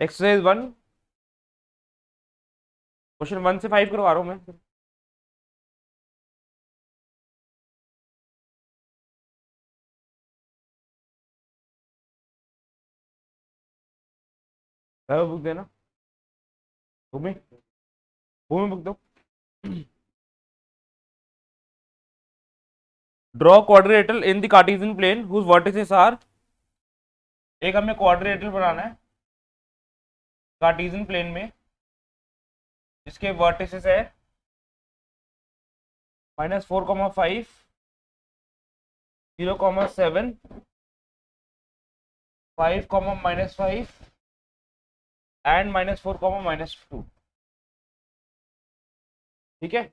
Exercise 1 question 1 से 5 करवा रहा हूँ मैं। बुक देना, भूमि भूमि बुक दो। Draw quadrilateral in the Cartesian plane whose vertices are. एक हमें क्वाड्रिलेटरल बनाना है कार्टेशियन प्लेन में, जिसके वर्टिसेस है -4,5, 0,7, 5, -5 एंड -4, -2। ठीक है,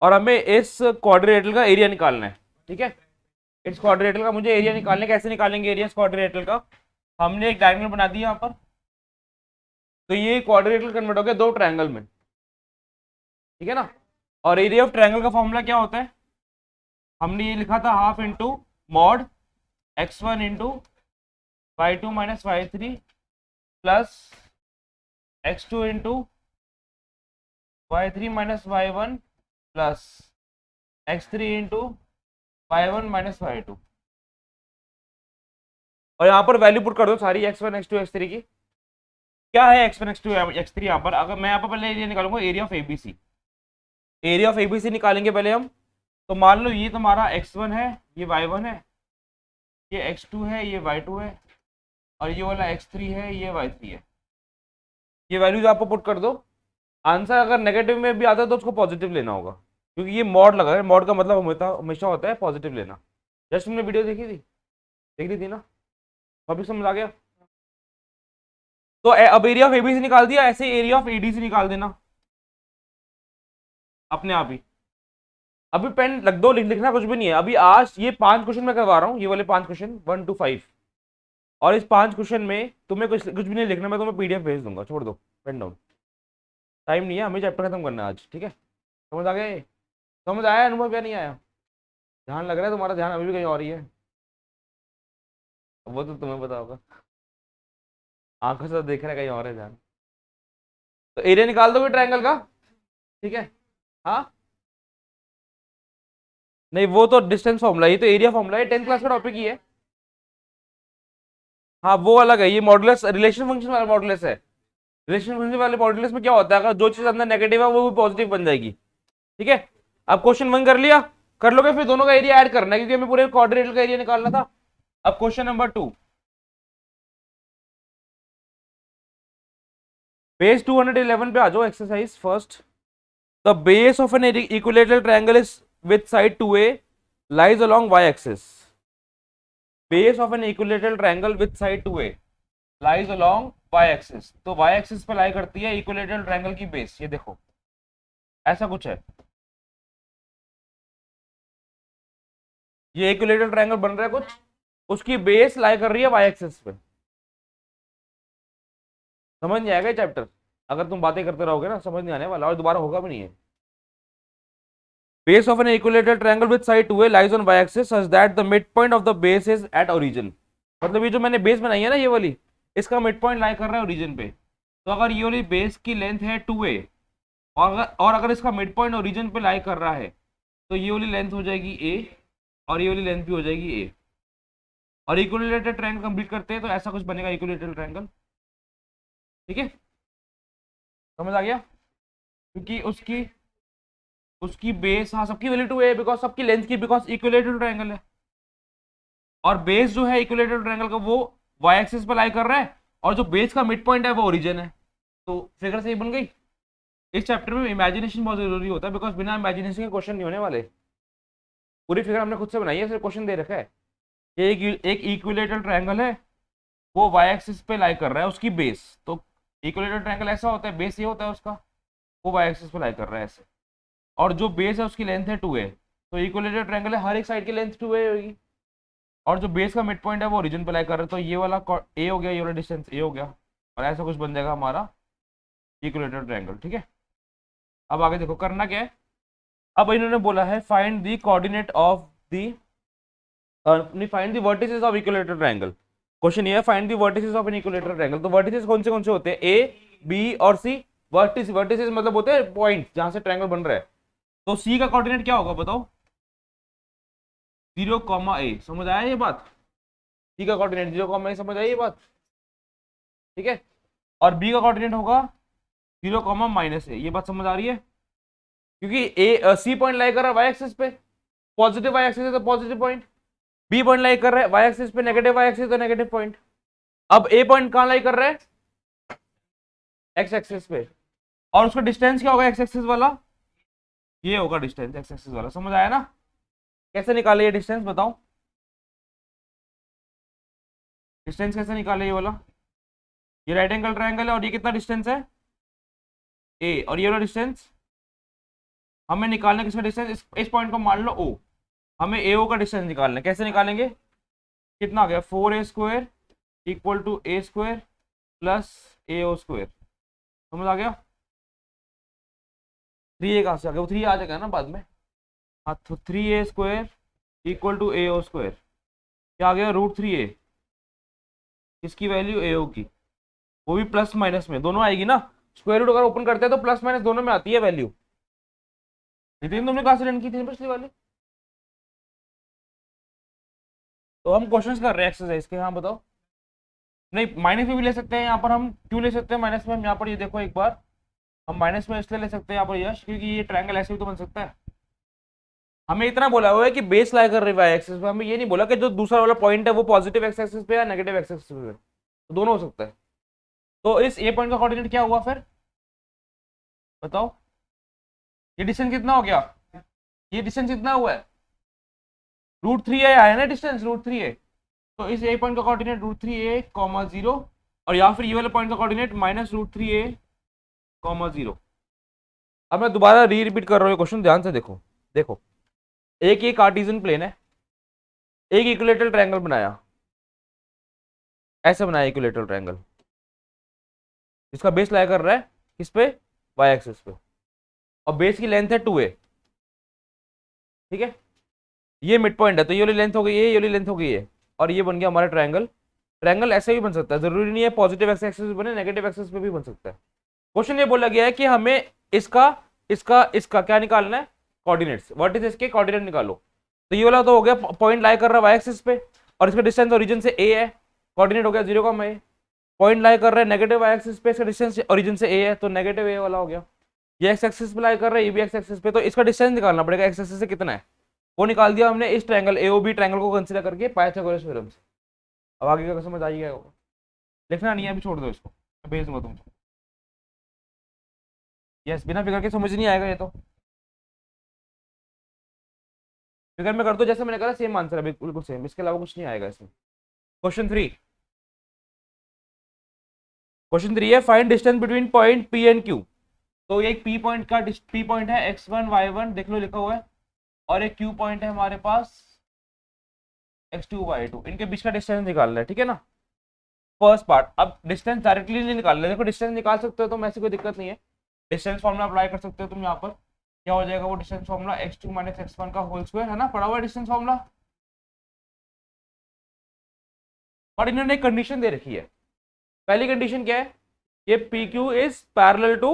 और हमें इस क्वाड्रिलेटरल का एरिया निकालना है। ठीक है, इस क्वाड्रिलेटरल का मुझे एरिया निकालने, कैसे निकालेंगे एरिया इस क्वाड्रिलेटरल का? हमने एक डायगोनल बना दिया यहाँ पर, तो ये क्वाड्रिलेटरल कन्वर्ट हो गया दो ट्रायंगल में। ठीक है ना, और एरिया ऑफ ट्रायंगल का फॉर्मूला क्या होता है? हमने ये लिखा था half into mod x1 into y2 minus y3 plus x2 into y3 minus y1 plus x3 into y1 minus y2। और यहाँ पर वैल्यू पुट कर दो सारी x1 x2 x3 की। क्या है x1 x2 x3 यहाँ पर? अगर मैं यहाँ पर पहले एरिया निकालूंगा, area of ABC, area of ABC निकालेंगे पहले हम। तो मान लो ये तुम्हारा x1 है, ये y1 है, ये x2 है, ये y2 है, और ये वाला x3 है, ये y3 है। ये वैल्यूज आपको पुट कर दो। आंसर अगर नेगेटिव में भी आता है तो उसको पॉजिटिव लेना होगा, क्योंकि ये मॉड लगा है। मॉड का मतलब हमेशा होता है पॉजिटिव लेना। जस्ट तुमने वीडियो देखी थी, देख ली थी ना, टॉपिक समझ आ गया? तो अब एरिया ऑफ एबीसी निकाल दिया, ऐसे एरिया ऑफ एडीसी निकाल देना अपने आप ही। अभी पेन लग दो, लिखना कुछ भी नहीं है अभी। आज ये 5 क्वेश्चन मैं करवा रहा हूँ, ये वाले 5 क्वेश्चन 1 to 5, और इस 5 क्वेश्चन में तुम्हें कुछ भी नहीं लिखना, मैं तुम्हें पीडीएफ भेज दूंगा, छोड़ दो पेन डाउन। टाइम नहीं है, हमें चैप्टर खत्म करना है आज। ठीक है, समझ आ गया? समझ आया अनुभव या नहीं आया? ध्यान लग रहा है तुम्हारा? ध्यान अभी भी कहीं और ही है, वो तो तुम्हें पता होगा, आंखों से देख रहा है कहीं और है ध्यान। तो एरिया निकाल दोगे ट्रायंगल का? ठीक है, हाँ नहीं वो तो डिस्टेंस फॉर्मूला, ये तो एरिया फॉर्मूला है, 10th क्लास का टॉपिक ही है। हाँ वो अलग है, ये मॉडुलस रिलेशन फंक्शन वाला मॉडुलस है। रिलेशन फंक्शन वाले मॉडुलस में क्या होता है, अगर जो चीज अंदर नेगेटिव है वो भी पॉजिटिव बन जाएगी। ठीक है, अब क्वेश्चन 1 कर लिया, कर लोगे, फिर दोनों का एरिया ऐड करना है, क्योंकि हमें पूरे क्वाड्रिलेटरल का एरिया निकालना था। अब क्वेश्चन नंबर 2, पेज 211 पे आ जाओ। Exercise first, the base of an equilateral triangle is with side 2a lies along y axis. Base of an equilateral triangle with side 2a lies along y axis. तो y axis पे लाई करती है equilateral triangle की base, ये देखो ऐसा कुछ है। ये इक्विलेटरल ट्रायंगल बन रहा है कुछ, उसकी बेस लाई कर रही है y एक्सिस पे। समझ नहीं आएगा चैप्टर अगर तुम बातें करते रहोगे ना, समझ नहीं आने वाला, और दोबारा होगा भी नहीं है। Base of an equilateral triangle with side 2a lies on y axis such that the mid point of the base is at origin. मतलब ये जो मैंने बेस बनाई है ना, ये वाली, इसका मिड पॉइंट लाई कर रहा है ओरिजिन पे। तो अगर ये वाली बेस की लेंथ है 2a, और अगर इसका मिड पॉइंट ओरिजिन पे लाई कर रहा है, तो ये वाली लेंथ हो जाएगी a, और ये वाली लेंथ भी हो जाएगी a। और इक्विलेटरल ट्रायंगल कंप्लीट करते हैं तो ऐसा कुछ बनेगा इक्विलेटरल ट्रायंगल। ठीक है, समझ आ गया? क्योंकि उसकी उसकी बेस, हाँ सबकी वैल्यू 2a बिकॉज सबकी लेंथ की, बिकॉज इक्विलेटरल ट्रायंगल है। और बेस जो है इक्विलेटरल ट्रायंगल का वो y एक्सिस पर लाई कर रहा है, और जो बेस का मिड पॉइंट है वो ओरिजिन है। तो फिगर सही बन गई। इस चैप्टर में इमेजिनेशन बहुत जरूरी होता है, बिकॉज बिना इमेजिनेशन के क्वेश्चन नहीं होने वाले। पूरी फिगर हमने खुद से बनाई है, सिर्फ क्वेश्चन दे रखा है कि एक इक्विलेटरल ट्रायंगल है, वो y एक्सिस पे लाई कर रहा है उसकी बेस। तो इक्विलेटरल ट्रायंगल ऐसा होता है, बेस ये होता है उसका, वो y एक्सिस पे लाई कर रहा है ऐसे, और जो बेस है उसकी लेंथ है 2a। तो इक्विलेटरल ट्रायंगल है, हर एक साइड की लेंथ 2a होगी, और जो बेस का मिड पॉइंट है वो ओरिजिन पे लाई कर रहा है। तो ये वाला a हो गया, ये वाला डिस्टेंस a हो गया, और ऐसा कुछ बन जाएगा हमारा इक्विलेटरल ट्रायंगल। ठीक है, अब आगे देखो करना क्या है। अब इन्होंने बोला है find the coordinate of the find the vertices of equilateral triangle. Question ये है find the vertices of an equilateral triangle. तो वर्टिसेस कौन से होते हैं, ए बी और सी। वर्टिसेस मतलब होते हैं पॉइंट जहां से ट्रायंगल बन रहा है। तो सी का कोऑर्डिनेट क्या होगा बताओ, 0, A। समझ आया ये बात, सी का कोऑर्डिनेट 0, A, समझ आई ये बात, ठीक है। और बी का कोऑर्डिनेट होगा 0, -A। ये बात समझ आ रही है, क्योंकि ए सी पॉइंट लाई कर रहा है वाई एक्सिस पे, पॉजिटिव वाई एक्सिस है तो positive point, B point lie कर रहा है वाई एक्सिस पे, नेगेटिव वाई एक्सिस तो नेगेटिव पॉइंट। अब ए पॉइंट कहां लाई कर रहा है, एक्स एक्सिस पे, और उसका डिस्टेंस क्या होगा एक्स एक्सिस वाला, ये होगा डिस्टेंस एक्स एक्सिस वाला। समझ आया ना, कैसे निकाले ये डिस्टेंस बताओ, डिस्टेंस कैसे निकाले ये वाला। ये राइट एंगल ट्रायंगल है और ये कितना डिस्टेंस है, ए, और ये वाला डिस्टेंस हमें निकालना, किसका डिस्टेंस, इस पॉइंट को मान लो ओ, हमें ए ओ का डिस्टेंस निकालना है। कैसे निकालेंगे, कितना आ गया, 4A² equal to A² plus AO²। समझ आ गया, 3A कहां से आ गया, वो 3 आ जाएगा ना बाद में। हाँ, तो 3A² इक्वल टू AO², क्या आ गया, √3A, इसकी वैल्यू AO की, वो भी प्लस माइनस में दोनों आएगी ना। स्क्वायर रूट अगर ओपन करते हैं तो प्लस माइनस दोनों में आती है वैल्यू। नितिन तुमने कहां से लर्न की थी पिछली वाली। तो हम क्वेश्चंस कर रहे हैं एक्सरसाइज के, हाँ बताओ। नहीं, माइनस में भी ले सकते हैं यहाँ पर हम, क्यों ले सकते हैं माइनस में, हम यहाँ पर ये देखो एक बार, हम माइनस में इसलिए ले सकते हैं यहाँ पर यश, क्योंकि ये ट्रायंगल ऐसे भी तो बन सकता है। हमें इतना बोला हुआ है कि बेस लाई कर रही है एक्सिस पे, हमें ये नहीं बोला कि जो दूसरा वाला पॉइंट है वो पॉजिटिव एक्स एक्सिस पे या नेगेटिव एक्स एक्सिस पे, तो दोनों हो सकता है। तो इस ए पॉइंट का कोऑर्डिनेट क्या हुआ फिर बताओ, ये डिस्टेंस कितना हो गया, ये डिस्टेंस कितना हुआ है, √3A आया ना डिस्टेंस, √3A। तो इस ए पॉइंट का कोऑर्डिनेट √3A, 0, और या फिर ये वाले पॉइंट का कोऑर्डिनेट -√3A, 0। अब मैं दोबारा रिपीट कर रहा हूँ क्वेश्चन, ध्यान से देखो। देखो, एक ये कार्टेशियन प्लेन है, एक इक्विलेटरल ट्रायंगल बनाया, ऐसे बनाया इक्विलेटरल ट्रायंगल, इसका बेस लाई कर रहा है किस पे, वाई एक्सिस पे, और बेस की लेंथ है 2A, ठीक है। ये मिड पॉइंट है, तो ये वाली लेंथ हो गई है, ये वाली लेंथ हो गई है, और ये बन गया हमारा ट्रायंगल। ट्रायंगल ऐसे भी बन सकता है, जरूरी नहीं है पॉजिटिव एक्स एक्सिस पे बने, नेगेटिव एक्सिस पे भी बन सकता है। क्वेश्चन ये बोला गया है कि हमें इसका इसका इसका क्या निकालना है, कोऑर्डिनेट्स, वर्टिसेस के कोऑर्डिनेट निकालो। तो ये वाला तो हो गया पॉइंट लाई कर रहा है वाई एक्सिस पे, और इसका डिस्टेंस ओरिजिन से ए है, कोऑर्डिनेट हो गया 0, A। पॉइंट लाई कर रहा है नेगेटिव वाई एक्सिस पे, इसका डिस्टेंस ओरिजिन से ए है, तो नेगेटिव ए वाला हो गया। ये एक्स एक्सिस पे लाई कर रहा है, ये भी एक्स एक्सिस पे, तो इसका डिस्टेंस निकालना पड़ेगा एक्स एक्सिस से कितना है, वो निकाल दिया हमने इस ट्रायंगल एओबी ट्रायंगल को कंसीडर करके पाइथागोरस थ्योरम से। अब आगे का समझ आई है, लिखना नहीं है अभी, छोड़ दो इसको, मैं भेज दूंगा तुमको। यस, बिना फिगर के समझ नहीं आएगा ये तो, फिगर में कर दो जैसे मैंने कहा, सेम आंसर है बिल्कुल सेम, इसके अलावा कुछ नहीं आएगा इसमें। क्वेश्चन 3 है find distance between point P and Q. तो ये एक पी पॉइंट का पी पॉइंट है x1 y1 देख लो लिखा हुआ है, और एक क्यू पॉइंट है हमारे पास x2 y2, इनके बीच का डिस्टेंस निकालना है, ठीक है ना। फर्स्ट पार्ट, अब डिस्टेंस डायरेक्टली नहीं निकालना है, देखो डिस्टेंस निकाल सकते हो तो ऐसी कोई दिक्कत नहीं है, डिस्टेंस फॉर्मूला अप्लाई कर सकते हो तुम यहाँ पर। क्या हो जाएगा वो डिस्टेंस फॉर्मूला, x2 - x1 का होल स्क्वायर, है ना, पड़ा हुआ डिस्टेंस फॉर्मूला। और इन्होंने एक कंडीशन दे रखी है, पहली कंडीशन क्या है, ये P Q is parallel to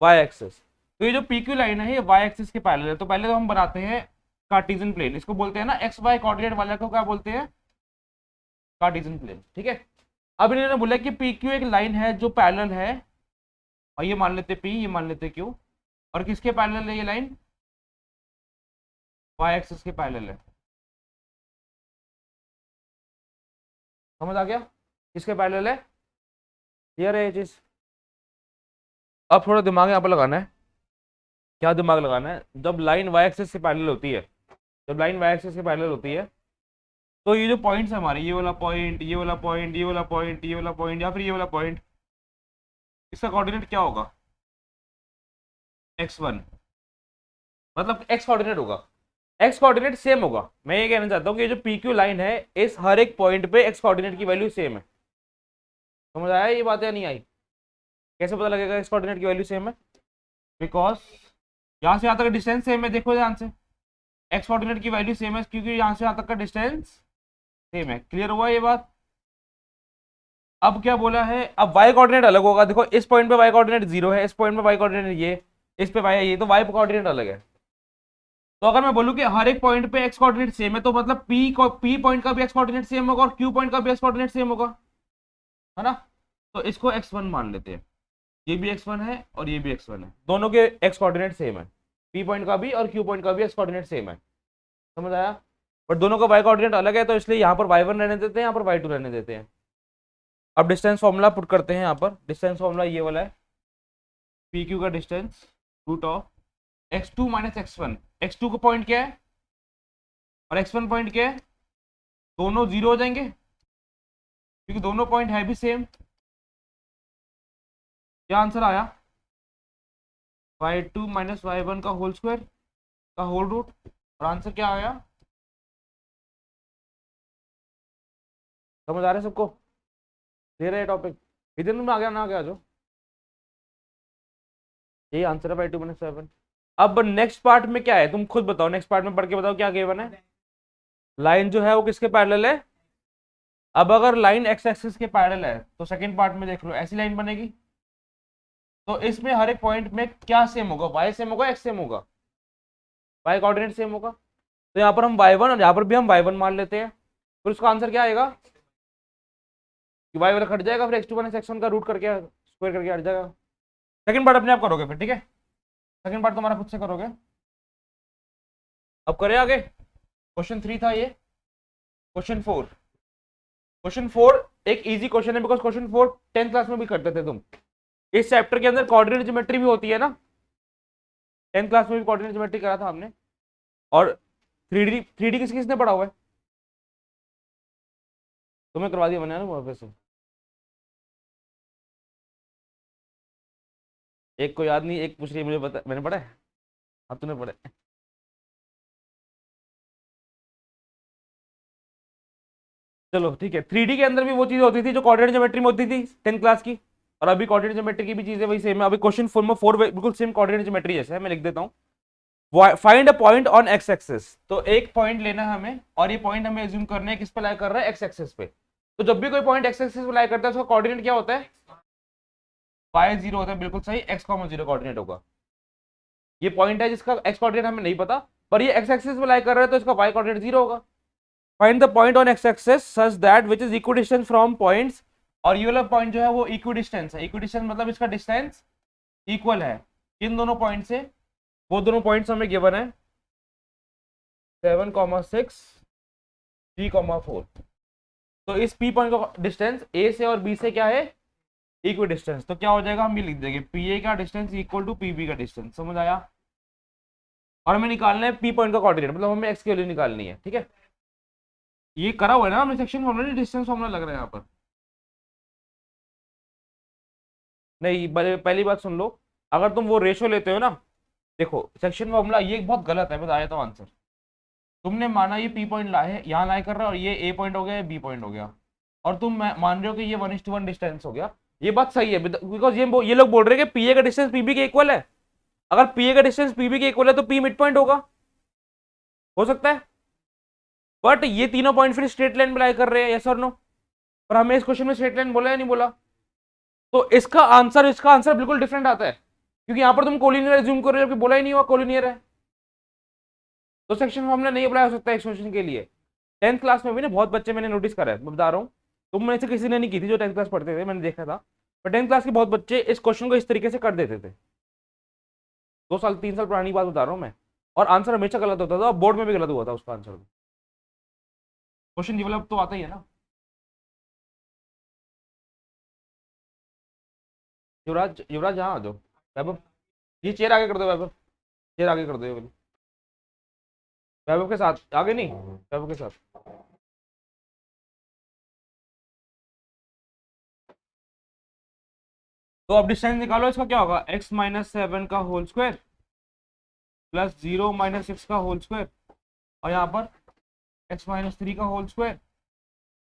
Y axis. तो ये जो पी क्यू लाइन है ये वाई एक्सिस के पैरेलल है। तो पहले तो हम बनाते हैं कार्टेशियन प्लेन, इसको बोलते हैं ना एक्स वाई कोऑर्डिनेट वाले को क्या बोलते हैं, कार्टेशियन प्लेन, ठीक है। अब इन्होंने बोला कि पी क्यू एक लाइन है जो पैरेलल है, और ये मान लेते पी, ये मान लेते क्यू, और किसके पैरेलल है ये लाइन, वाई एक्सिस के पैरेलल है। समझ आ गया, किसके पैरेलल है, क्लियर है ये चीज। अब थोड़ा दिमाग यहाँ पर लगाना है, क्या दिमाग लगाना है, जब लाइन वाई एक्सिस से पैरेलल होती है, जब लाइन वाई एक्सिस के पैरेलल होती है, तो ये जो पॉइंट्स है हमारे, ये वाला पॉइंट, ये वाला पॉइंट, ये वाला पॉइंट, ये वाला पॉइंट, या फिर ये वाला पॉइंट, इसका कोऑर्डिनेट क्या होगा, x1, मतलब x कोऑर्डिनेट होगा, x कोऑर्डिनेट सेम होगा। मैं ये कहना चाहता हूँ कि ये जो पी क्यू लाइन है, इस हर एक पॉइंट पे x कोऑर्डिनेट की वैल्यू सेम है। समझ आया ये बात या नहीं आई, कैसे पता लगेगा x कोऑर्डिनेट की वैल्यू सेम है, बिकॉज यहाँ से यहाँ तक डिस्टेंस सेम है, देखो ध्यान से, एक्स कोऑर्डिनेट की वैल्यू सेम है क्योंकि यहाँ से यहाँ तक का डिस्टेंस सेम है। क्लियर हुआ ये बात, अब क्या बोला है, अब वाई कोऑर्डिनेट अलग होगा। देखो इस पॉइंट पे वाई कोऑर्डिनेट 0 है, इस पॉइंट पे वाई कोऑर्डिनेट ये, इस पे वाई है ये, तो वाई कोऑर्डिनेट अलग है। तो अगर मैं बोलूं कि हर एक पॉइंट पे एक्स कोऑर्डिनेट सेम है, तो मतलब पी पॉइंट का भी एक्स कोऑर्डिनेट सेम होगा और क्यू पॉइंट का भी एक्स कोऑर्डिनेट सेम होगा, है ना। तो इसको x1 मान लेते हैं, ये भी x1 है और ये भी x1 है, दोनों के एक्स कोऑर्डिनेट सेम है, पी पॉइंट का भी और क्यू पॉइंट का भी एक्स कोऑर्डिनेट सेम है, समझ आया। बट दोनों का वाई कोऑर्डिनेट अलग है, तो इसलिए यहाँ पर y1 रहने देते हैं, यहाँ पर y2 रहने देते हैं। अब डिस्टेंस फॉर्मूला पुट करते हैं, यहाँ पर डिस्टेंस फॉर्मूला ये वाला है, पी क्यू का distance root of x2 minus x1। x2 का पॉइंट क्या है और x1 पॉइंट क्या है, दोनों जीरो हो जाएंगे क्योंकि दोनों पॉइंट है भी सेम। क्या आंसर आया, y2 माइनस y1 का होल स्क्वायर का होल रूट, और आंसर क्या आया, समझ आ रहा है सबको, क्लियर है टॉपिक, इधर में आ गया ना, आ गया जो, यही आंसर है y2 माइनस y1। अब नेक्स्ट पार्ट में क्या है, तुम खुद बताओ, नेक्स्ट पार्ट में पढ़ के बताओ क्या गिवन है। लाइन जो है वो किसके पैरेलल है, अब अगर लाइन एक्स एक्सिस के पैरेलल है तो सेकंड पार्ट में देख लो ऐसी लाइन बनेगी, तो इसमें हर एक पॉइंट में क्या सेम होगा, वाई सेम होगा, एक्स सेम होगा, वाई कोऑर्डिनेट सेम होगा। तो यहाँ पर हम y1 और यहाँ पर भी हम y1 मान लेते हैं, फिर उसका आंसर क्या आएगा कि वाई वाला कट जाएगा, फिर x2 माइनस x1 का रूट करके स्क्वायर करके हट जाएगा। सेकंड पार्ट अपने आप करोगे फिर, ठीक है, सेकंड पार्ट तुम्हारा खुद से करोगे। अब करें आगे, क्वेश्चन 3 था ये, क्वेश्चन 4। क्वेश्चन 4 एक इजी क्वेश्चन है, बिकॉज क्वेश्चन 4 10th क्लास में भी करते थे तुम। इस चैप्टर के अंदर कोऑर्डिनेट ज्योमेट्री भी होती है ना, 10th क्लास में भी कोऑर्डिनेट ज्योमेट्री करा था हमने, और 3D किसने पढ़ा हुआ है, तुम्हें करवा दिया मैंने ना वापस से, एक को याद नहीं, एक पूछ रही है मुझे पता, मैंने पढ़ा है, अब तूने पढ़ा है। चलो ठीक है, 3D के अंदर भी वो चीजें होती थी जो कोऑर्डिनेट ज्योमेट्री में होती थी 10th क्लास की, और अभी कोऑर्डिनेट ज्योमेट्री की भी चीजें वही सेम है। अभी क्वेश्चन 4 में 4 बिल्कुल सेम कोऑर्डिनेट ज्योमेट्री जैसे है, मैं लिख देता हूँ। Find a point on x axis, तो एक पॉइंट लेना है हमें, और ये पॉइंट हमें एज्यूम करना है किस पे लाई कर रहा है, एक्स एक्सिस पे। तो जब भी कोई पॉइंट एक्स एक्सिस पे लाई करता है उसका कोऑर्डिनेट क्या होता है, y 0 होता है, बिल्कुल सही, x 0 कोऑर्डिनेट होगा। ये पॉइंट है जिसका एक्स कोऑर्डिनेट हमें नहीं पता, पर ये एक्स एक्सिस पे लाई कर रहा है तो इसका y कोऑर्डिनेट 0 होगा। Find the point on x axis such that which is equidistance from points, और ये वाला पॉइंट जो है वो इक्विडिस्टेंस है, इक्विडिस्टेंस मतलब इसका डिस्टेंस इक्वल है किन दोनों पॉइंट से, वो दोनों पॉइंट्स हमें गिवन है 7,6 3,4। तो इस P पॉइंट का डिस्टेंस A से और B से क्या है, इक्वल डिस्टेंस, तो क्या हो जाएगा, हम ये लिख देंगे PA का डिस्टेंस इक्वल टू PB का डिस्टेंस, समझ आया। और हमें निकालना है P पॉइंट का कोऑर्डिनेट, मतलब हमें x की वैल्यू निकालनी है, ठीक है। ये करा हुआ है ना हमने सेक्शन फॉर्मूला, डिस्टेंस फॉर्मूला लग रहा है यहाँ पर, नहीं पहली बात सुन लो, अगर तुम वो रेशो लेते हो ना, देखो सेक्शन फॉर्मूला ये बहुत गलत है, बताया तो आंसर, तुमने माना ये P पॉइंट लाए यहाँ लाई कर रहा है और ये A पॉइंट हो गया, B पॉइंट हो गया, और तुम मान रहे हो कि ये 1:1 डिस्टेंस हो गया, ये बात सही है, बिकॉज ये लोग बोल रहे हैं कि PA का डिस्टेंस PB के इक्वल है। अगर PA का डिस्टेंस PB के इक्वल है तो P मिड पॉइंट होगा, हो सकता है, बट ये तीनों पॉइंट फिर स्ट्रेट लाइन में लाई कर रहे हैं, यस और नो, पर हमें इस क्वेश्चन में स्ट्रेट लाइन बोला या नहीं बोला, तो इसका आंसर बिल्कुल डिफरेंट आता है, क्योंकि यहां पर तुम कोलिनियर एज्यूम कर रहे हो, जबकि बोला ही नहीं हुआ कोलिनियर है, तो सेक्शन फॉर्मूला नहीं अप्लाई हो सकता है इस क्वेश्चन के लिए। 10th क्लास में भी ना बहुत बच्चे मैंने नोटिस करा है, मैं बता रहा हूँ, तुम में से किसी ने नहीं की थी जो 10th क्लास पढ़ते थे, मैंने देखा था, पर 10th क्लास के बहुत बच्चे इस क्वेश्चन को इस तरीके से कर देते थे, 2 साल 3 साल पुरानी बात बता रहा हूँ मैं, और आंसर हमेशा गलत होता था, बोर्ड में भी गलत हुआ था उसका आंसर, क्वेश्चन डेवलप तो आता ही है ना। युवराज युवराज यहाँ आ जाओ, वैभव ये चेयर आगे कर दो, वैभव चेयर आगे कर दो, ये वाली वैभव के साथ, आगे नहीं वैभव के साथ। तो अब डिस्टेंस निकालो, इसका क्या होगा, x माइनस 7 का होल स्क्वायर प्लस 0 माइनस 6 का होल स्क्वायर, और यहाँ पर x माइनस 3 का होल स्क्वायर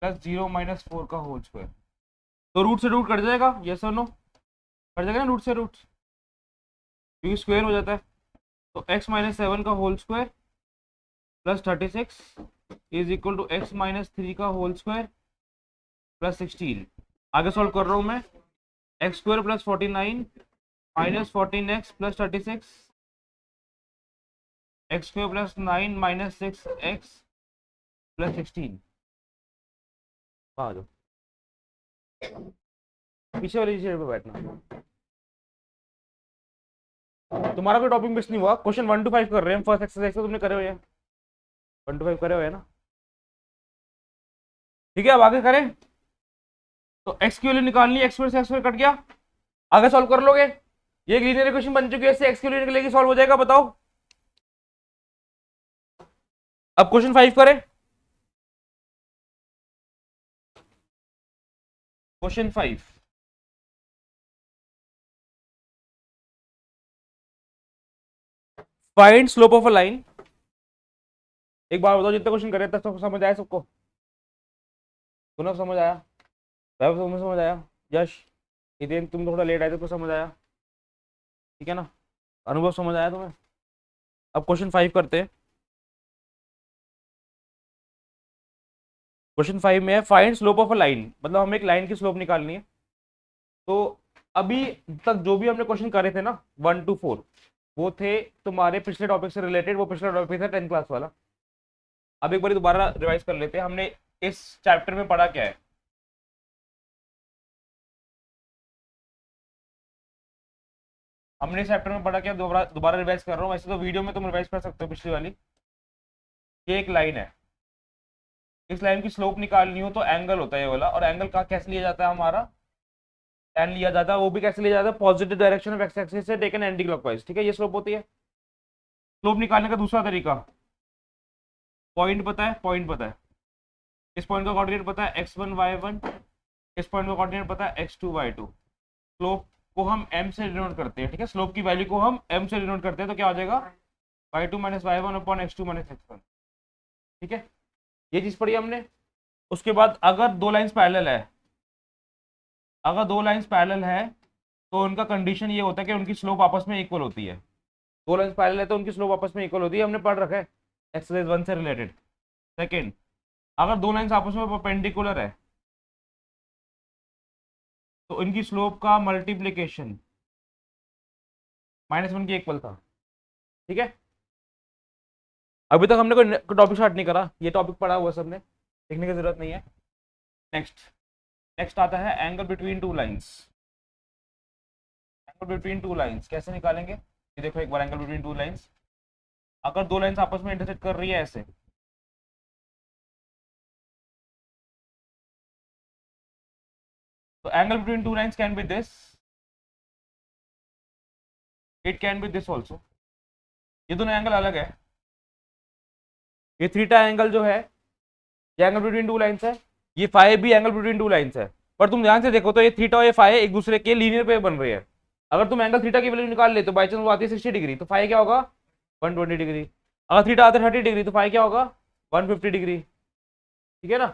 प्लस 0 माइनस 4 का होल स्क्वायर। तो रूट से रूट कट जाएगा, यस और नो, कट जाएगा ना रूट से रूट, क्योंकि स्क्वायर हो जाता है। तो x माइनस 7 का whole square plus 36 is equal to x minus 3 का होल स्क्वायर प्लस 16। आगे सॉल्व कर रहा हूं मैं। X square plus 49 minus 14x plus 36, x square plus 9 minus 6x plus 16। आ जाओ पीछे वाली चेयर पे बैठना। तुम्हारा कोई टॉपिक मिस नहीं हुआ। क्वेश्चन 1 to 5 कर रहे हैं फर्स्ट एक्सरसाइज से, तुमने करे हुए हैं 1 to 5 करे हुए हैं ना। ठीक है अब आगे करें। तो एक्स की वैल्यू निकालनी है, एक्स स्क्वायर से एक्स स्क्वायर कट गया, आगे सॉल्व कर लोगे। ये एक लीनियर इक्वेशन बन चुकी है, इससे एक्स की वैल्यू निकलेगी, सॉल्व हो जाएगा। बताओ अब क्वेश्चन 5 करें। Question 5, find slope of a line. एक बार बताओ जितने क्वेश्चन करे तब तो समझ आया सबको? सुनो समझ आया? तुम्हें समझ आया? यश हितेन तुम थोड़ा लेट आए थे तो समझ आया? ठीक है ना? अनुभव समझ आया तुम्हें? अब क्वेश्चन 5 करते हैं। क्वेश्चन 5 में है find slope of a line, मतलब हमें एक लाइन की स्लोप निकालनी है। तो अभी तक जो भी हमने क्वेश्चन करे थे ना 1 to 4, वो थे तुम्हारे पिछले टॉपिक से रिलेटेड। वो पिछला टॉपिक था 10th क्लास वाला। अब एक बार दोबारा रिवाइज कर लेते हैं, हमने इस चैप्टर में पढ़ा क्या है। हमने इस चैप्टर में पढ़ा क्या, दोबारा दोबारा रिवाइज कर रहा हूँ। वैसे तो वीडियो में तुम रिवाइज कर सकते हो पिछली वाली। ये एक लाइन है, इस लाइन की स्लोप निकालनी हो तो एंगल होता है ये वाला, और एंगल का कैसे लिया जाता है हमारा, tan लिया जाता है। वो भी कैसे लिया जाता है, positive direction of X axis से टेकन एंटी क्लॉकवाइज। ठीक है, ये स्लोप होती है। स्लोप निकालने का दूसरा तरीका, पॉइंट पता है, पॉइंट पता है, इस पॉइंट का कोऑर्डिनेट पता है x1 y1, इस पॉइंट का कोऑर्डिनेट पता है x2 y2। स्लोप को हम m से डिनोट करते हैं। ठीक है, स्लोप की वैल्यू को हम m से डिनोट करते हैं, तो क्या हो जाएगा y2 minus y1 upon x2 minus x1। ठीक है, ये चीज पढ़ी हमने। उसके बाद अगर दो लाइंस पैरेलल है, अगर दो लाइंस पैरेलल है तो उनका कंडीशन ये होता है कि उनकी स्लोप आपस में इक्वल होती है। दो लाइंस पैरेलल है तो उनकी स्लोप आपस में इक्वल होती है, हमने पढ़ रखा है एक्सरसाइज 1 से रिलेटेड। सेकंड, अगर दो लाइंस आपस में परपेंडिकुलर है तो इनकी स्लोप का मल्टीप्लीकेशन -1 के इक्वल था। ठीक है, अभी तक हमने कोई टॉपिक स्टार्ट नहीं करा, ये टॉपिक पढ़ा हुआ सबने, लिखने की जरूरत नहीं है। नेक्स्ट, नेक्स्ट आता है angle between two lines. Angle between two lines कैसे निकालेंगे, ये देखो एक बार। एंगल बिटवीन टू लाइंस, अगर दो लाइंस आपस में इंटरसेक्ट कर रही है ऐसे, तो angle between two lines can be this, it can be this also. ये दोनों एंगल अलग है। ये थीटा एंगल जो है ये एंगल बिटवीन टू लाइंस है, ये फाई भी एंगल बिटवीन टू लाइंस है। पर तुम ध्यान से देखो तो ये थीटा और ये फाई एक दूसरे के लीनियर पे बन रही है। अगर तुम एंगल थीटा की वैल्यू निकाल ले तो बाई चांस वो आती है 60 डिग्री, तो फाई क्या होगा 120 डिग्री। अगर थीटा आता है 30 डिग्री तो फाई क्या होगा 150 डिग्री। ठीक है ना?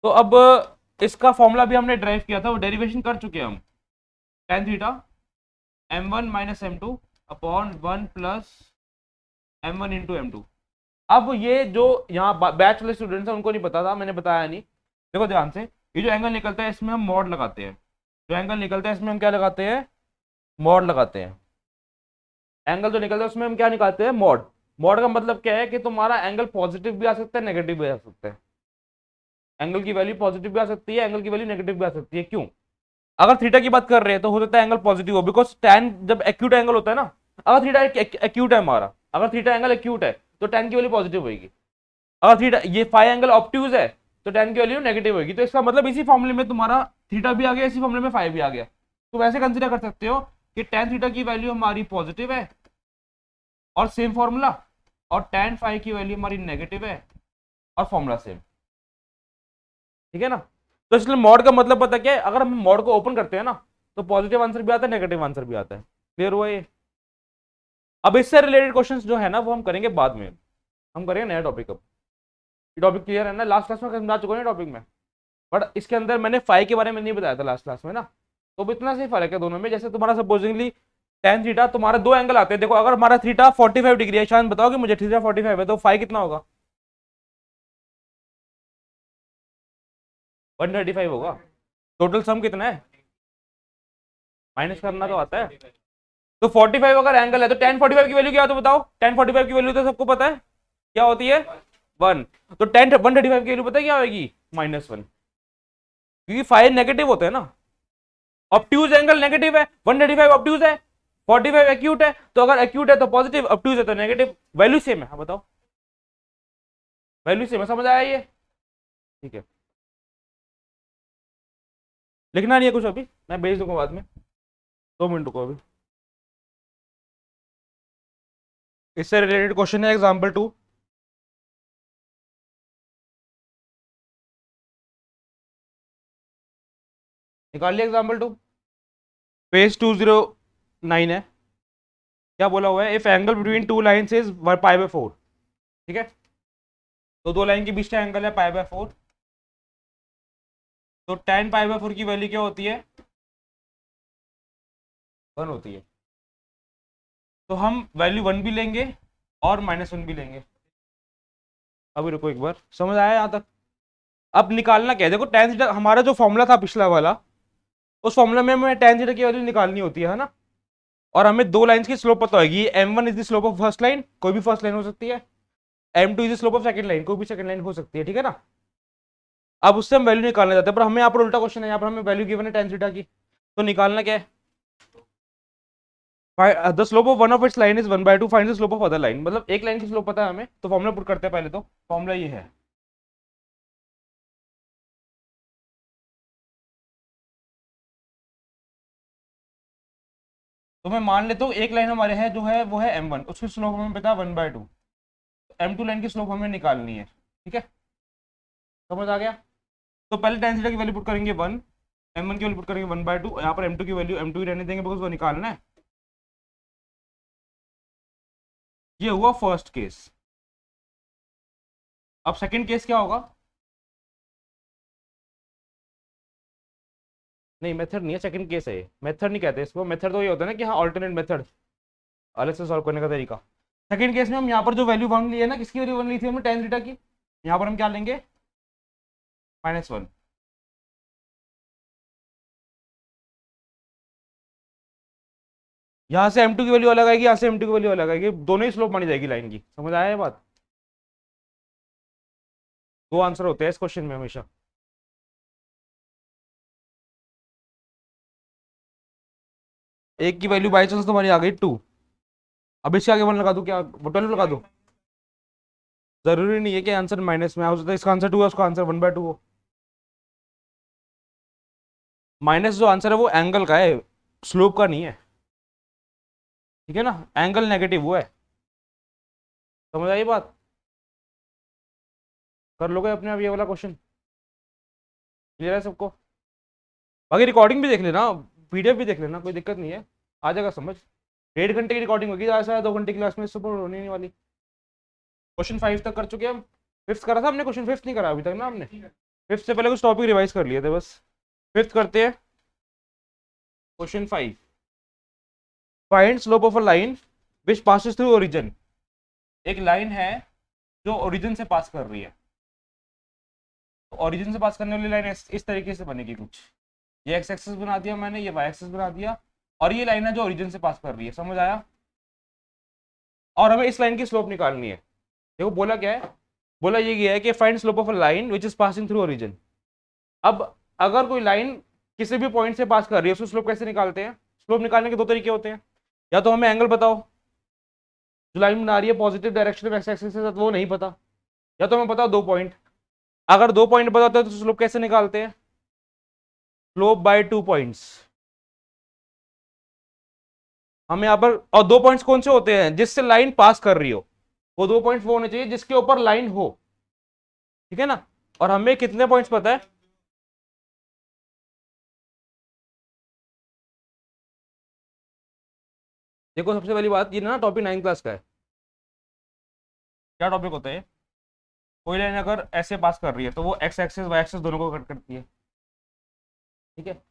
तो अब इसका फॉर्मूला भी हमने ड्राइव किया था, वो डेरिवेशन कर चुके हैं हम। tan theta m1 minus m2 upon 1 plus m1 into m2। अब ये जो यहाँ बैच वाले स्टूडेंट्स हैं उनको नहीं पता था, मैंने बताया नहीं। देखो ध्यान से, ये जो एंगल निकलता है इसमें हम मॉड लगाते हैं। जो एंगल निकलता है इसमें हम क्या लगाते हैं, मॉड लगाते हैं। एंगल जो निकलता है उसमें हम क्या निकालते हैं, मॉड। मॉड का मतलब क्या है कि तुम्हारा एंगल पॉजिटिव भी आ सकता है, नेगेटिव भी आ सकता है। एंगल की वैल्यू पॉजिटिव भी आ सकती है, एंगल की वैल्यू नेगेटिव भी आ सकती है। क्यों? अगर थीटा की बात कर रहे हैं तो हो सकता है एंगल पॉजिटिव हो, बिकॉज tan जब एक्यूट एंगल होता है ना, अगर थीटा एक्यूट है हमारा, अगर थीटा एंगल एक्यूट है तो tan की वैल्यू पॉजिटिव होगी। अगर थीटा ये फाई एंगल ऑब्ट्यूज है तो tan की वैल्यू नेगेटिव होगी। तो इसका मतलब इसी फॉर्मूले में तुम्हारा थीटा भी आ गया, इसी फॉर्मूले में फाई भी आ गया। तुम ऐसे कंसीडर कर सकते हो कि tan थीटा की वैल्यू हमारी पॉजिटिव है और सेम फॉर्मूला, और tan फाई की वैल्यू हमारी नेगेटिव है और फॉर्मूला सेम। ठीक है ना? तो इसलिए मॉड का मतलब पता क्या है, अगर हम मॉड को ओपन करते हैं ना तो पॉजिटिव आंसर भी आता है, नेगेटिव आंसर भी आता है। क्लियर हुआ ये? अब इससे रिलेटेड क्वेश्चंस जो है ना वो हम करेंगे बाद में, हम करेंगे नया टॉपिक। अब ये टॉपिक क्लियर है ना? लास्ट क्लास में समझा चुका हूं टॉपिक में, बट इसके अंदर मैंने फाई के बारे में नहीं बताया था लास्ट क्लास में ना। तो इतना से फर्क है दोनों में। जैसे तुम्हारा सपोजिंगली tan थीटा, तुम्हारे दो एंगल आते हैं। देखो अगर हमारा थीटा 45 डिग्री है, शायद बताओगे मुझे थीटा 45 है, तो फाई कितना होगा 135 होगा। टोटल सम कितना है, माइनस करना तो आता है। तो 45 अगर एंगल है तो tan 45 की वैल्यू क्या होती है बताओ, tan 45 की वैल्यू तो सबको पता है क्या होती है 1, तो tan 135 की वैल्यू पता है क्या होगी -1, क्योंकि 5 नेगेटिव होता है ना, ऑब्ट्यूज एंगल नेगेटिव है, 135 ऑब्ट्यूज है, 45 एक्यूट है, तो अगर एक्यूट है तो पॉजिटिव, ऑब्ट्यूज है तो नेगेटिव, वैल्यू सेम है। हाँ बताओ, वैल्यू सेम है, समझ आया ये, ठीक है। लिखना नहीं है कुछ अभी, मैं भेज दूंगा बाद में, 2 मिनट को अभी। इससे रिलेटेड क्वेश्चन है एग्जाम्पल 2। निकाल लिया एग्जाम्पल 2, पेज 209 है। क्या बोला हुआ है, if angle between two lines is π/4, ठीक है, तो दो लाइन के बीच का एंगल है π/4, तो tan π/4 की वैल्यू क्या होती है 1 होती है, तो हम वैल्यू 1 भी लेंगे और -1 भी लेंगे। अभी रुको एक बार, समझ आया यहाँ तक। अब निकालना क्या है, देखो tan थीटा हमारा जो फॉर्मूला था पिछला वाला, उस फॉर्मूला में हमें tan थीटा की वैल्यू निकालनी होती है ना, और हमें दो लाइंस की स्लोप पता होगी, m1 is the slope of first line, कोई भी फर्स्ट लाइन हो सकती है, m2 is the slope of second line, कोई भी सेकंड लाइन हो सकती है, ठीक है ना। अब उससे हम वैल्यू निकालने जाते हैं, पर हमें यहाँ पर उल्टा क्वेश्चन है, यहाँ पर हमें वैल्यू गिवन है tan थीटा की, तो निकालना क्या है, the slope of one of its line is 1/2, find the slope of other line, मतलब एक लाइन की स्लोप पता है हमें, तो फॉर्मूला पुट करते हैं पहले, तो फॉर्मूला ये है, तो मैं मान लेता हूँ एक लाइन हमारे है जो है वो है m1, उसकी स्लोप हमें पता है 1/2, m2 लाइन की स्लोप हमें निकालनी है, ठीक है, समझ आ गया। तो पहले tan थीटा की वैल्यू पुट करेंगे 1, m1 की वैल्यू पुट करेंगे 1/2, यहाँ पर m2 की वैल्यू m2 ही रहने देंगे बिकॉज वो निकालना है। ये हुआ फर्स्ट केस। अब सेकंड केस क्या होगा, नहीं मेथड नहीं है, सेकंड केस है, मेथड नहीं कहते इसको, मेथड तो ये होता है ना कि हाँ ऑल्टरनेट मेथड, अलग से सॉल्व करने का तरीका। सेकंड केस में हम यहाँ पर जो वैल्यू 1 ली है ना, किसकी वैल्यू 1 ली थी हमने tan थीटा की, यहाँ पर हम क्या लेंगे -1, यहाँ से m2 की वैल्यू अलग आएगी, यहाँ से m2 की वैल्यू अलग आएगी, दोनों ही स्लोप मानी जाएगी लाइन की, समझ आया ये बात। दो आंसर होते हैं इस क्वेश्चन में हमेशा। एक की वैल्यू बाई चांस तुम्हारी आ गई 2, अब इसके आगे 1 लगा दूं, क्या 12 लगा दूं, जरूरी नहीं है कि आंसर माइनस में आ सकता है, इसका आंसर 2 है, उसका आंसर 1/2 हो। माइनस जो आंसर है वो एंगल का है, स्लोप का नहीं है, ठीक है ना, एंगल नेगेटिव वो है, समझ आई बात। कर लोगे अपने आप ये वाला क्वेश्चन, क्लियर है सबको। बाकी रिकॉर्डिंग भी देख लेना, पीडीएफ भी देख लेना, कोई दिक्कत नहीं है, आ जाएगा समझ। 1.5 घंटे की रिकॉर्डिंग होगी, ऐसा है 2 घंटे की क्लास में, इससे ऊपर होने नहीं वाली। क्वेश्चन 5 तक कर चुके हम, फिफ्थ करा था हमने, क्वेश्चन 5 नहीं करा अभी तक ना हमने, 5 से पहले कुछ टॉपिक रिवाइज कर लिए थे बस। 5th करते हैं, question 5, find slope of a line which passes through origin. एक लाइन है जो ओरिजिन से पास कर रही है, तो ओरिजिन से पास करने वाली लाइन इस तरीके से बनेगी कुछ, ये एक्स एक्सिस बना दिया मैंने, ये वाई एक्सिस बना दिया, और ये लाइन है जो ओरिजिन से पास कर रही है, समझ आया। और हमें इस लाइन की स्लोप निकालनी है। देखो बोला क्या है, बोला ये गया है कि find slope of a line which is passing through origin. अब अगर कोई लाइन किसी भी पॉइंट से पास कर रही है, उसको स्लोप कैसे निकालते हैं, स्लोप निकालने के दो तरीके होते हैं, या तो हमें एंगल बताओ, जो लाइन बना रही है पॉजिटिव डायरेक्शन में एक्स एक्सिस के साथ, वो नहीं पता, या तो हमें बताओ 2 पॉइंट, अगर 2 पॉइंट बताते हैं तो स्लोप कैसे निकालते हैं, स्लोप बाय 2 पॉइंट्स। हम यहाँ पर, और 2 पॉइंट्स कौन से होते हैं, जिससे लाइन पास कर रही हो, वो 2 पॉइंट्स वो होने चाहिए जिसके ऊपर लाइन हो, ठीक है ना। और हमें कितने पॉइंट्स पता है, देखो सबसे पहली बात ये ना टॉपिक 9 क्लास का है। क्या टॉपिक होता है, कोई लाइन अगर ऐसे पास कर रही है तो वो एक्स एक्सिस वाई एक्सिस दोनों को कट करती है, ठीक है।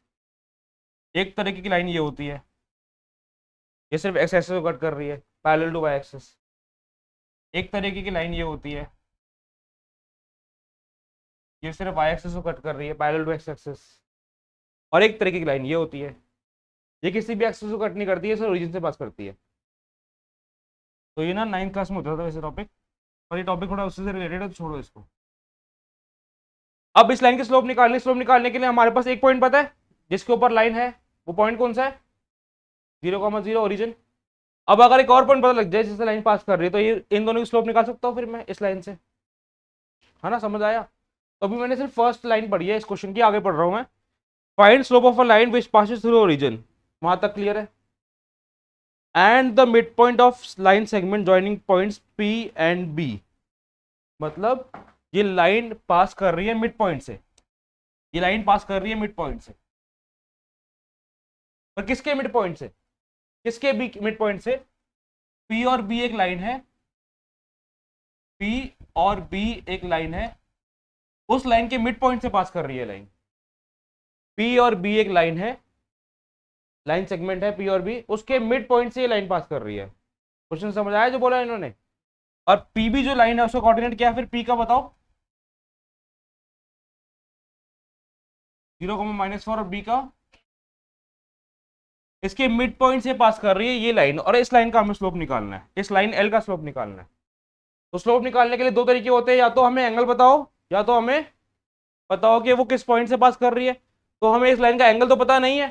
एक तरीके की लाइन ये होती है, ये सिर्फ एक्स एक्सिस को कट कर रही है पैरेलल टू वाई एक्सिस। एक तरीके की लाइन ये होती है, ये सिर्फ वाई एक्सिस को कट कर रही है पैरेलल टू एक्स एक्सिस। और एक तरीके की लाइन ये होती है, ये किसी भी एक्सिस को कट नहीं करती है, सिर्फ ओरिजिन से पास करती है। तो ये ना 9th क्लास में होता था वैसे टॉपिक, और ये टॉपिक थोड़ा उससे रिलेटेड है, तो छोड़ो इसको। अब इस लाइन की स्लोप निकालने के लिए हमारे पास एक पॉइंट पता है जिसके ऊपर लाइन है, वो पॉइंट कौन सा है, 0,0 ओरिजिन। अब अगर एक और पॉइंट पता लग जाए जिससे लाइन पास कर रही है, तो ये इन दोनों की स्लोप निकाल सकता हूँ फिर मैं इस लाइन से, है ना, समझ आया। तो अभी मैंने सिर्फ फर्स्ट लाइन पढ़ी है इस क्वेश्चन की, आगे पढ़ रहा हूं मैं। Find slope of a line which passes through origin, वहां तक क्लियर है। And the mid point of line segment joining points P and B, मतलब ये लाइन पास कर रही है मिड पॉइंट से, ये लाइन पास कर रही है मिड पॉइंट से, पर किसके मिड पॉइंट से, किसके बी मिड पॉइंट से, पी और बी एक लाइन है, पी और बी एक लाइन है, उस लाइन के मिड पॉइंट से पास कर रही है लाइन। पी और बी एक लाइन है, लाइन सेगमेंट है पी और बी, उसके मिड पॉइंट से ये लाइन पास कर रही है। क्वेश्चन समझ आया जो बोला इन्होंने। और पी भी जो लाइन है उसका कोऑर्डिनेट क्या है फिर पी का बताओ, 0,-4, और बी का, इसके मिड पॉइंट से पास कर रही है ये लाइन, और इस लाइन का हमें स्लोप निकालना है, इस लाइन एल का स्लोप निकालना है। तो स्लोप निकालने के लिए दो तरीके होते हैं, या तो हमें एंगल बताओ, या तो हमें बताओ कि वो किस पॉइंट से पास कर रही है। तो हमें इस लाइन का एंगल तो पता नहीं है,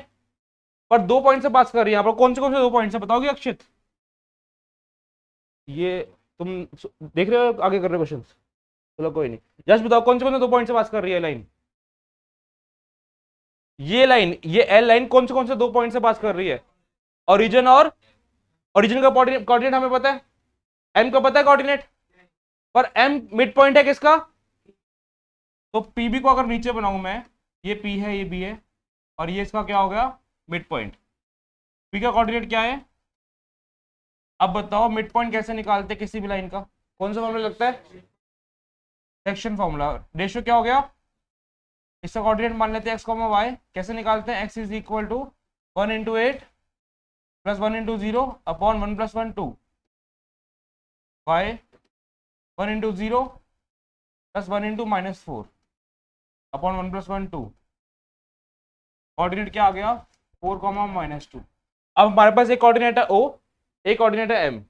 पर दो पॉइंट से पास कर रही है, यहाँ पर कौन से दो पॉइंट से बताओगे अक्षित, ये तुम देख रहे हो आगे कर रहे हो क्वेश्चन, चलो कोई नहीं, जस्ट बताओ कौन से दो पॉइंट से पास कर रही है लाइन, ये लाइन, ये एल लाइन कौन से दो पॉइंट से पास कर रही है, ओरिजिन और, ओरिजिन का कोऑर्डिनेट हमें पता है, एम का पता है कोऑर्डिनेट, पर एम मिड पॉइंट है किसका, तो पीबी को अगर नीचे बनाऊं मैं, ये पी है ये बी है, और ये इसका क्या हो गया मिड पॉइंट। पी का कोऑर्डिनेट क्या है, अब बताओ मिड पॉइंट कैसे निकालते किसी भी लाइन का, कौन सा फॉर्मूला लगता है, सेक्शन फॉर्मूला। रेशियो क्या हो गया, इसका कोऑर्डिनेट मान लेते हैं एक्स कॉमा वाई, कैसे निकालते हैं, X is equal to 1 × 8 plus 1 × 0 upon 1 + 1 2, Y 1 × 0 plus 1 × -4 upon 1 + 1 2, coordinate क्या आ गया 4, -2। अब हमारे पास एक कोऑर्डिनेट है ओ, एक कोऑर्डिनेट है एम।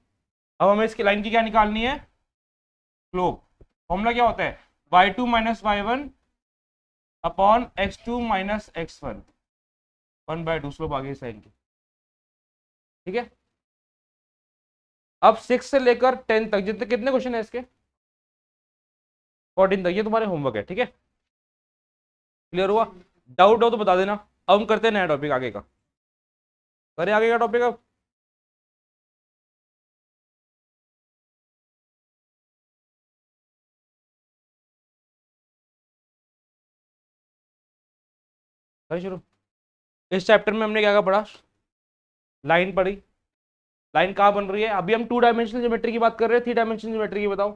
अब हमें इसकी लाइन की क्या निकालनी है, स्लोप। फॉर्मूला क्या होता है, y2 - y1 upon x2 - x1, 1/2 slope आ गई इस लाइन की, ठीक है। अब 6 से लेकर 10 तक जितने कितने क्वेश्चन है इसके, 14 तक, ये तुम्हारे होमवर्क है, ठीक है। क्लियर हुआ, डाउट हो तो बता देना। अब हम करते हैं नया टॉपिक आगे का, करें आगे का टॉपिक अब। करें शुरू। इस चैप्टर में हमने क्या क्या पढ़ा, लाइन पढ़ी, लाइन कहाँ बन रही है, अभी हम 2 डायमेंशनल ज्योमेट्री की बात कर रहे हैं, 3 डायमेंशनल ज्योमेट्री की बताओ।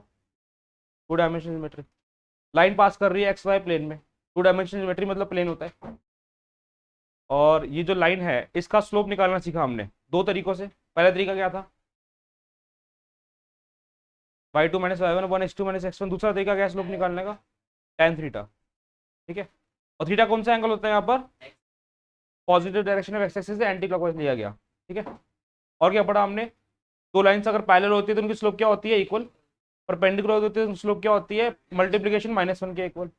2 डायमेंशनल ज्योमेट्री, लाइन पास कर रही है एक्स वाई प्लेन में, 2 डायमेंशनल ज्योमेट्री मतलब प्लेन होता है। और ये जो लाइन है इसका स्लोप निकालना सीखा हमने दो तरीकों से। पहला तरीका क्या था, y2 - y1 upon x2 - x1। दूसरा तरीका क्या है स्लोप निकालने का, tan थीटा, ठीक है। और थीटा कौन सा एंगल होता है यहाँ पर, positive direction of X axis से एंटी क्लॉकवाइज लिया गया, ठीक है। और क्या पढ़ा हमने, दो लाइंस अगर पैरेलल होती है तो उनकी स्लोप क्या होती है, इक्वल। परपेंडिकुलर होती है तो स्लोप क्या होती है, मल्टीप्लिकेशन -1 के इक्वल।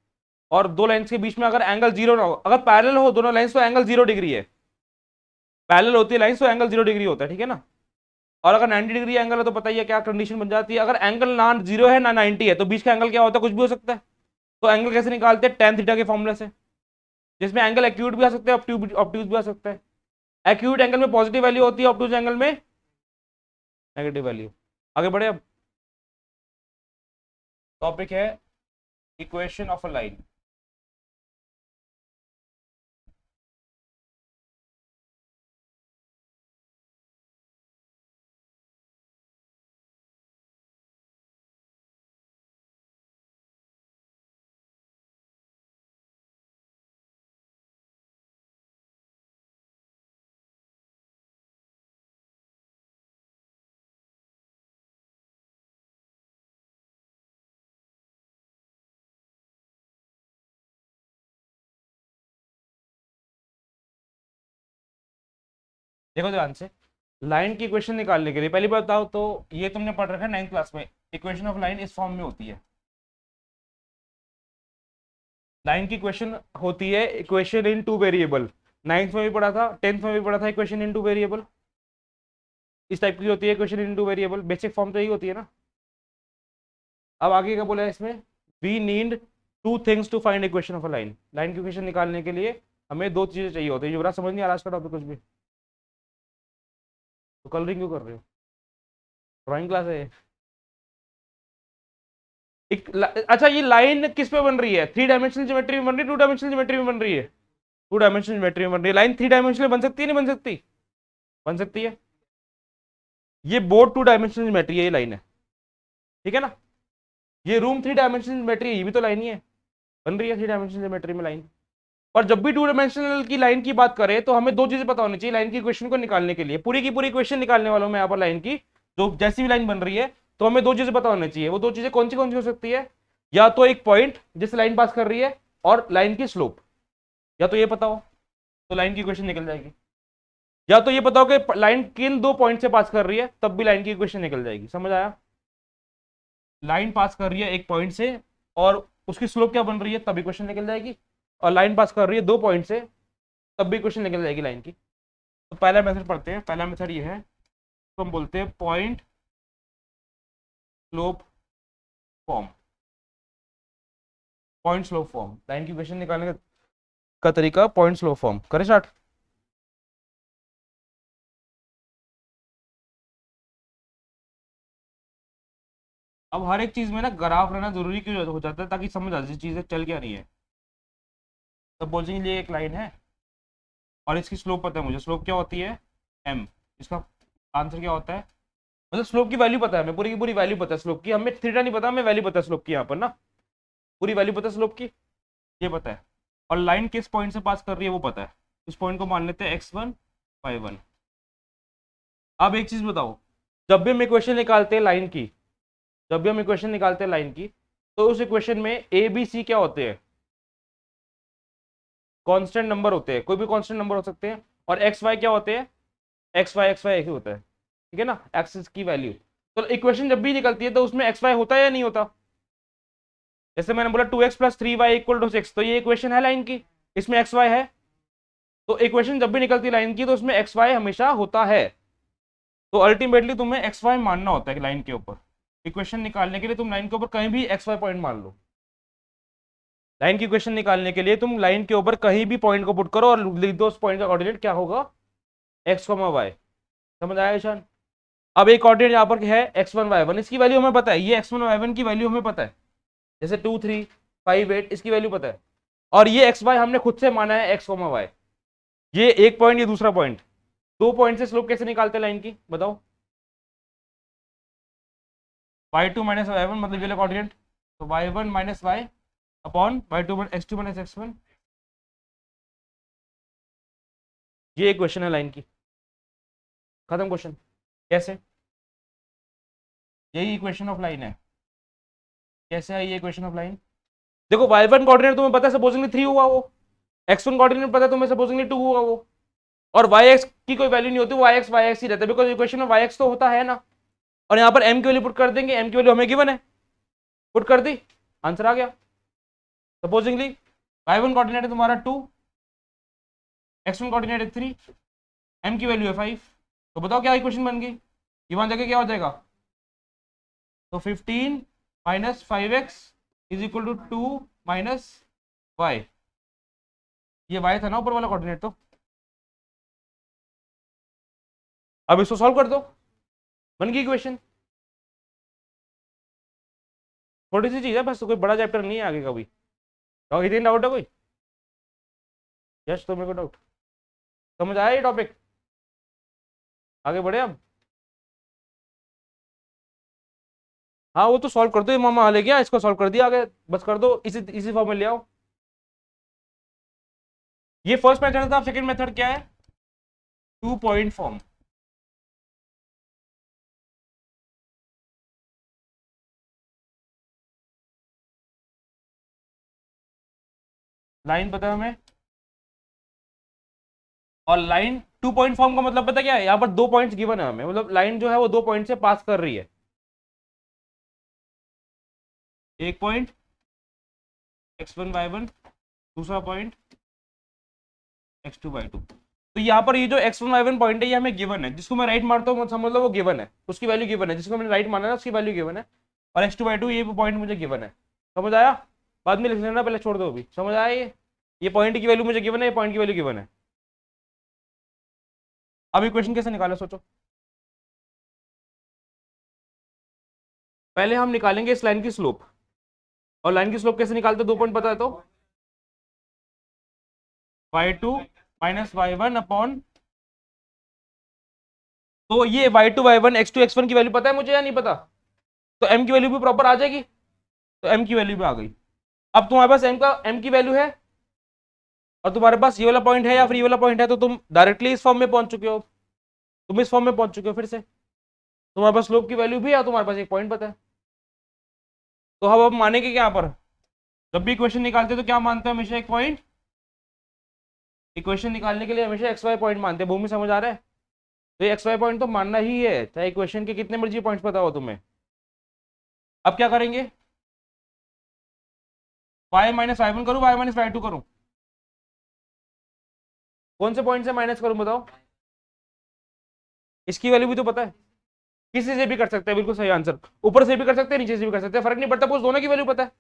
और दो लाइंस के बीच में अगर एंगल जीरो ना हो, अगर पैरेलल हो दोनों लाइंस तो एंगल 0 डिग्री है, पैरेलल होती है लाइंस तो एंगल 0 डिग्री होता है, ठीक है ना। और अगर 90 डिग्री एंगल है तो पता ही है क्या कंडीशन बन जाती है, अगर एंगल ना 0 है ना 90 है तो बीच का एंगल क्या होता है, कुछ भी हो सकता है। तो एंगल कैसे निकालते हैं, tan थीटा के फॉर्मूले से, जिसमें एंगल एक्यूट भी आ सकते हैं ऑब्ट्यूज भी आ सकता है। एक्यूट एंगल में पॉजिटिव वैल्यू होती है, ऑब्ट्यूज एंगल में नेगेटिव वैल्यू। आगे बढ़े अब, टॉपिक है इक्वेशन ऑफ अ लाइन। देखो ध्यान से, लाइन की इक्वेशन निकालने के लिए पहली बात बताओ तो ये तुमने पढ़ रखा है 9th क्लास में, इक्वेशन ऑफ लाइन इस फॉर्म में होती है। लाइन की इक्वेशन होती है equation in two variable, 9th में भी पढ़ा था, 10th में भी पढ़ा था, इक्वेशन इन टू वेरिएबल इस टाइप की होती है, equation in two variable basic form तो यही होती है ना। अब आगे क्या बोला है इसमें, we need two things to find equation of a line, line की इक्वेशन निकालने के लिए हमें दो चीजें चाहिए होती है। युवराज समझ नहीं आ रहा इसका टॉपिक कुछ भी, तो कलरिंग क्यों कर रहे हो, ड्राइंग क्लास है। अच्छा ये लाइन किस पे बन रही है, 3 डायमेंशनल ज्योमेट्री में बन रही है, 2 डायमेंशनल ज्योमेट्री में बन रही है, 2 डायमेंशनल ज्योमेट्री में बन रही है। लाइन 3 डायमेंशनल बन सकती है, नहीं बन सकती, बन सकती है। ये बोर्ड 2 डायमेंशनल ज्योमेट्री है, ये लाइन है, ठीक है ना। ये रूम 3 डायमेंशनल ज्योमेट्री है, ये भी तो लाइन ही है, बन रही है 3 डायमेंशनल ज्योमेट्री में लाइन। और जब भी 2 डायमेंशनल की लाइन की बात करें तो हमें दो चीजें पता होनी चाहिए लाइन की इक्वेशन को निकालने के लिए, पूरी की पूरी इक्वेशन निकालने वालों में यहाँ पर लाइन की जो जैसी भी लाइन बन रही है, तो हमें दो चीजें पता होनी चाहिए। वो दो चीजें कौन सी हो सकती है, या तो एक पॉइंट जिससे लाइन पास कर रही है और लाइन की स्लोप, या तो ये पता हो तो लाइन की इक्वेशन निकल जाएगी, या तो ये पता हो कि लाइन किन 2 पॉइंट से पास कर रही है, तब भी लाइन की इक्वेशन निकल जाएगी। समझ आया, लाइन पास कर रही है एक पॉइंट से और उसकी स्लोप क्या बन रही है, तब इक्वेशन निकल जाएगी। और लाइन पास कर रही है 2 पॉइंट से, तब भी इक्वेशन निकल जाएगी लाइन की। तो पहला मेथड पढ़ते हैं, पहला मेथड ये है, तो हम बोलते हैं point slope form, point slope form, line की इक्वेशन निकालने का तरीका पॉइंट स्लोप फॉर्म। करें स्टार्ट। अब हर एक चीज में ना ग्राफ रहना जरूरी क्यों हो जाता है, ताकि समझ आ जाए चीजें चल क्या रही है। तो बोलेंगे ये एक लाइन है और इसकी स्लोप पता है मुझे, स्लोप क्या होती है m, इसका आंसर क्या होता है, मतलब स्लोप की वैल्यू पता है हमें, पूरी की पूरी वैल्यू पता है स्लोप की, हमें थीटा नहीं पता, हमें वैल्यू पता है स्लोप की, यहाँ पर ना पूरी वैल्यू पता है स्लोप की, ये पता है। और लाइन किस पॉइंट से पास कर रही है वो पता है, इस पॉइंट को मान लेते हैं x1 y1। अब एक चीज बताओ, जब भी हम इक्वेशन निकालते हैं लाइन की, जब भी हम इक्वेशन निकालते हैं लाइन की, तो उस इक्वेशन में ए बी सी क्या होते हैं, कांस्टेंट नंबर होते हैं, कोई भी कांस्टेंट नंबर हो सकते हैं। और एक्स वाई क्या होते हैं, एक्स वाई एक ही होता है, ठीक है ना, एक्सिस की वैल्यू। तो इक्वेशन जब भी निकलती है तो उसमें एक्स वाई होता है या नहीं होता, जैसे मैंने बोला 2x + 3y = 6, तो ये इक्वेशन है लाइन की, इसमें एक्स वाई है। तो इक्वेशन जब भी निकलती है लाइन की तो उसमें एक्स वाई हमेशा होता है। तो अल्टीमेटली तुम्हें एक्स वाई मानना होता है लाइन के ऊपर, इक्वेशन निकालने के लिए तुम लाइन के ऊपर कहीं भी एक्स वाई पॉइंट मान लो। लाइन की इक्वेशन निकालने के लिए तुम लाइन के ऊपर कहीं भी पॉइंट को पुट करो और लिख दो उस पॉइंट का कोऑर्डिनेट क्या होगा, एक्स वाई। समझ आया ईशान। अब एक कोऑर्डिनेट यहाँ पर है x1 y1, इसकी वैल्यू हमें पता है, ये x1 y1 की वैल्यू हमें पता है, जैसे 2 3 5 8 इसकी वैल्यू पता है। और ये एक्स वाई हमने खुद से माना है एक्स वाई, ये एक पॉइंट, ये दूसरा पॉइंट, 2 पॉइंट से स्लोप कैसे निकालते हैं लाइन की बताओ, y2 - y1 मतलब ये कोऑर्डिनेट, तो y1 - y upon y2 x2 - x1, ये इक्वेशन है लाइन की, खत्म क्वेश्चन। कैसे, यही इक्वेशन ऑफ लाइन है। कैसे है ये इक्वेशन ऑफ लाइन, देखो y1 कोऑर्डिनेट तुम्हें पता है सपोजिंगली 3 हुआ वो, x1 कोऑर्डिनेट पता है तुम्हें सपोजिंगली 2 हुआ वो, और yx की कोई वैल्यू नहीं होती, yx ही रहता है, बिकॉज इक्वेशन में yx तो होता है ना। और यहाँ पर m की वैल्यू पुट कर देंगे, m की वैल्यू हमें गिवन है, पुट कर दी, आंसर आ गया। सपोजिंगली y1 कोऑर्डिनेट है तुम्हारा 2, x1 कोऑर्डिनेट है 3, m की वैल्यू है 5, तो बताओ क्या इक्वेशन बन गई, ये वहां जाके क्या हो जाएगा, तो 15 - 5x = 2 - y, ये y था ना ऊपर वाला कोऑर्डिनेट। तो अब इसको सॉल्व कर दो, बन गई इक्वेशन। थोड़ी सी चीज है बस, कोई बड़ा चैप्टर नहीं है आगे का भी। तो इतनी डाउट है कोई, यस तो मेरे को डाउट, समझ आया ये टॉपिक, आगे बढ़े अब। हाँ वो तो सॉल्व कर दो, ये मामा ले गया इसको सॉल्व कर दिया, आगे बस कर दो, इसी इसी फॉर्म में ले आओ। ये फर्स्ट मेथड था, सेकंड मेथड क्या है, 2 पॉइंट फॉर्म। लाइन पता है हमें, और लाइन टू पॉइंट फॉर्म का मतलब पता क्या है, यहाँ पर 2 पॉइंट्स गिवन है हमें, मतलब लाइन जो है वो 2 पॉइंट से पास कर रही है। एक पॉइंट x1 y1, दूसरा पॉइंट x2 y2। तो यहाँ पर ये जो x1 y1 पॉइंट है ये हमें गिवन है, जिसको मैं राइट मारता हूँ समझ लो वो गिवन है, उसकी वैल्यू गिवन है, जिसको मैंने राइट माना है उसकी वैल्यू गिवन है। और x2 y2 ये पॉइंट मुझे गिवन है। समझ आया? बाद में लिख लेना, पहले छोड़ दो अभी। समझ आया? ये पॉइंट की वैल्यू मुझे गिवन है, ये पॉइंट की वैल्यू गिवन है। अब इक्वेशन कैसे निकाले सोचो। पहले हम निकालेंगे इस लाइन की स्लोप, और लाइन की स्लोप कैसे निकालते, 2 पॉइंट पता है तो y2 माइनस y1 अपॉन, तो ये y2 y1 x2 x1 की वैल्यू पता है मुझे या नहीं पता? तो m की वैल्यू भी प्रॉपर आ जाएगी, तो m की वैल्यू भी आ गई। अब तुम्हारे पास m की वैल्यू है और तुम्हारे पास ये वाला पॉइंट है या फिर ये वाला पॉइंट है, तो तुम डायरेक्टली इस फॉर्म में पहुंच चुके हो, तुम इस फॉर्म में पहुंच चुके हो। फिर से तुम्हारे पास स्लोप की वैल्यू भी है और तुम्हारे पास एक पॉइंट पता है। तो अब मानेंगे क्या यहाँ पर, जब भी इक्वेशन निकालते हैं तो क्या मानते हैं हमेशा, एक पॉइंट। इक्वेशन निकालने के लिए हमेशा एक्स वाई पॉइंट मानते हैं। भूमि समझ आ रहा है? तो ये एक्स वाई पॉइंट तो मानना ही है, चाहे इक्वेशन के कितने मर्जी पॉइंट्स पता हो तुम्हें। अब क्या करेंगे, y माइनस y1 करूँ, y माइनस y2 करूँ, कौन से पॉइंट से माइनस करूँ बताओ। इसकी वैल्यू भी तो पता है, किसी से भी कर सकते हैं, बिल्कुल सही आंसर। ऊपर से भी कर सकते हैं, नीचे से भी कर सकते हैं, फर्क नहीं पड़ता, कुछ दोनों की वैल्यू पता है।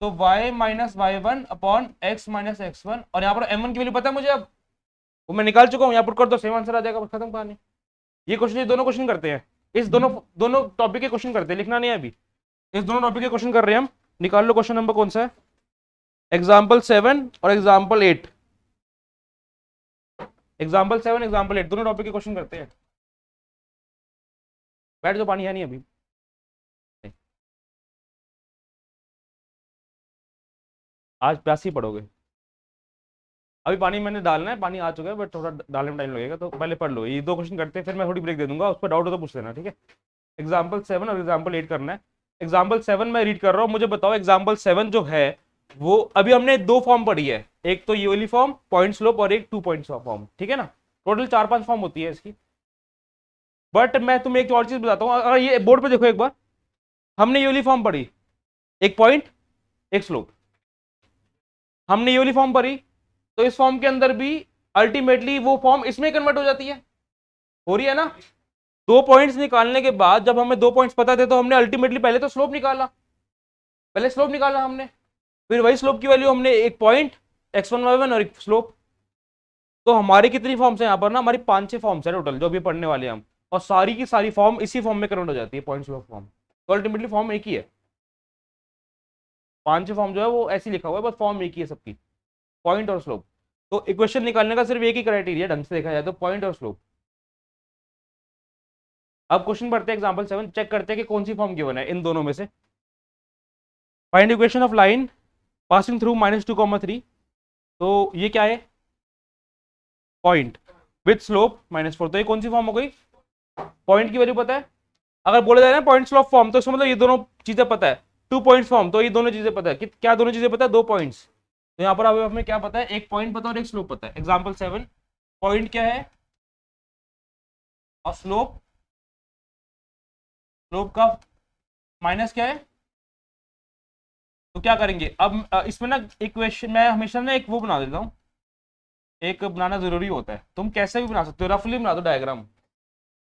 तो y minus y1 upon x minus x1, और यहाँ पर m1 की वैल्यू पता है मुझे, अब वो मैं निकाल चुका हूँ, यहाँ पर कर दो सेम आंसर आ जाएगा, बस खत्म कहानी। ये क्वेश्चन, ये दोनों क्वेश्चन करते हैं, इस दोनों दोनों टॉपिक के क्वेश्चन करते हैं, लिखना नहीं है अभी, इस दोनों टॉपिक के क्वेश्चन कर रहे हैं हम। निकाल लो क्वेश्चन नंबर कौन सा है, एग्जाम्पल 7 और एग्जाम्पल 8। एग्जाम्पल 7 एग्जाम्पल 8 दोनों टॉपिक के क्वेश्चन करते हैं। बैठ जो, पानी है नहीं अभी। आज प्यासी पढ़ोगे। अभी पानी मैंने डालना है, पानी आ चुका है बट थोड़ा डालने में टाइम लगेगा, तो पहले पढ़ लो, ये दो क्वेश्चन करते हैं, फिर मैं थोड़ी ब्रेक दे दूंगा, उस पर डाउट हो तो पूछ लेना, ठीक है। एग्जाम्पल 7 और एग्जाम्पल 8 करना है। एग्जाम्पल 7 मैं रीड कर रहा हूँ, मुझे बताओ एग्जाम्पल 7 जो है वो, अभी हमने 2 फॉर्म पढ़ी है, एक तो ये वाली फॉर्म पॉइंट स्लोप और एक 2 पॉइंट फॉर्म, ठीक है ना। टोटल 4-5 फॉर्म होती है इसकी। बट मैं तुम्हें एक और चीज बताता हूँ, अगर ये बोर्ड पे देखो एक बार, हमने ये वाली फॉर्म पढ़ी, एक पॉइंट एक स्लोप, हमने ये वाली फॉर्म पढ़ी, तो इस फॉर्म के अंदर भी अल्टीमेटली वो फॉर्म इसमें कन्वर्ट हो जाती है, हो रही है ना। 2 पॉइंट्स निकालने के बाद जब हमें 2 पॉइंट्स पता थे, तो हमने अल्टीमेटली पहले तो स्लोप निकाला, पहले स्लोप निकाला हमने, फिर वही स्लोप की वैल्यू हमने एक पॉइंट x1 y1 और एक स्लोप। तो हमारी कितनी फॉर्म्स है यहाँ पर ना, हमारी 5-6 फॉर्म्स है टोटल जो भी पढ़ने वाले हैं हम, और सारी की सारी फॉर्म इसी फॉर्म में कन्वर्ट हो जाती है, पॉइंट स्लोप फॉर्म। तो अल्टीमेटली फॉर्म एक ही है, 5-6 फॉर्म जो है वो ऐसे लिखा हुआ है, बस फॉर्म एक ही है सबकी, पॉइंट और स्लोप। तो इक्वेशन निकालने का सिर्फ एक ही क्राइटेरिया ढंग से देखा जाए तो पॉइंट और स्लोप। अब क्वेश्चन पढ़ते हैं एग्जांपल 7, चेक करते हैं कि कौन सी फॉर्म गिवन है इन दोनों में से। Find equation of line passing through -2, 3। तो ये क्या है, पॉइंट विथ स्लोप -4, तो ये कौन सी फॉर्म हो गई, पॉइंट की वैल्यू पता है। अगर बोला जाए ना पॉइंट स्लोप फॉर्म, तो इसका मतलब ये दोनों चीजें पता है। 2 पॉइंट फॉर्म, तो ये दोनों चीजें पता है कि क्या, दोनों चीजें पता है, 2 पॉइंट्स। तो यहाँ पर अभी हमें क्या पता है, एक पॉइंट पता है और एक स्लोप पता है। एग्जाम्पल 7 पॉइंट क्या है और स्लोप, स्लोप का माइनस क्या है। तो क्या करेंगे अब, इसमें ना इक्वेशन मैं हमेशा ना एक वो बना देता हूँ, एक बनाना जरूरी होता है, तुम कैसे भी बना सकते हो, रफली बना दो डायग्राम,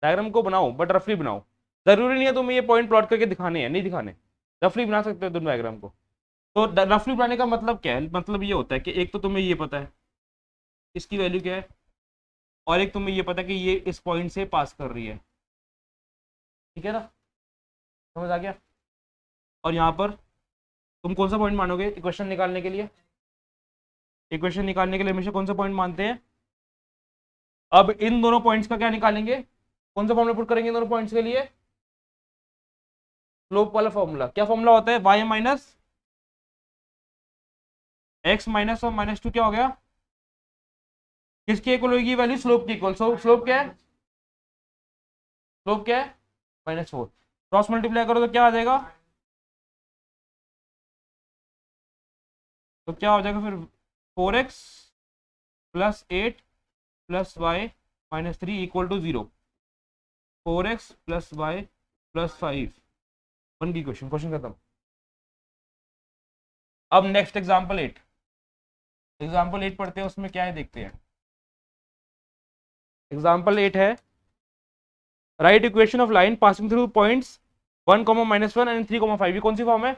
डायग्राम को बनाओ बट रफली बनाओ, जरूरी नहीं है तुम्हें ये पॉइंट प्लॉट करके दिखाने हैं, नहीं दिखाने, रफली बना सकते हो तुम डायग्राम को। तो रफली बनाने का मतलब क्या है, मतलब ये होता है कि एक तो तुम्हें ये पता है इसकी वैल्यू क्या है, और एक तुम्हें ये पता है कि ये इस पॉइंट से पास कर रही है, ठीक है ना, समझ आ गया। और यहाँ पर तुम कौन सा पॉइंट मानोगे इक्वेशन निकालने के लिए, इक्वेशन निकालने के लिए हमेशा कौन सा पॉइंट मानते हैं। अब इन दोनों पॉइंट्स का क्या निकालेंगे, कौन सा फॉर्मूला पुट करेंगे इन दोनों पॉइंट्स के लिए, स्लोप वाला फॉर्मूला। क्या फॉर्मूला होता है, y माइनस x माइनस और -2 क्या हो गया, किसके इक्वल होगी वैल्यू, स्लोप की इक्वल। स्लोप क्या है, स्लोप क्या है -4, क्रॉस मल्टीप्लाई करो तो क्या आ जाएगा, तो क्या हो जाएगा फिर 4x + 8 plus Y minus 3 equal to 0, 4x plus Y plus 5, 1 की क्वेश्चन खत्म। अब नेक्स्ट एग्जाम्पल 8, एग्जाम्पल 8 पढ़ते हैं, उसमें क्या है देखते हैं। एग्जाम्पल 8 है, right equation of line passing through points 1, -1 and 3, 5। ये कौन सी फॉर्म है?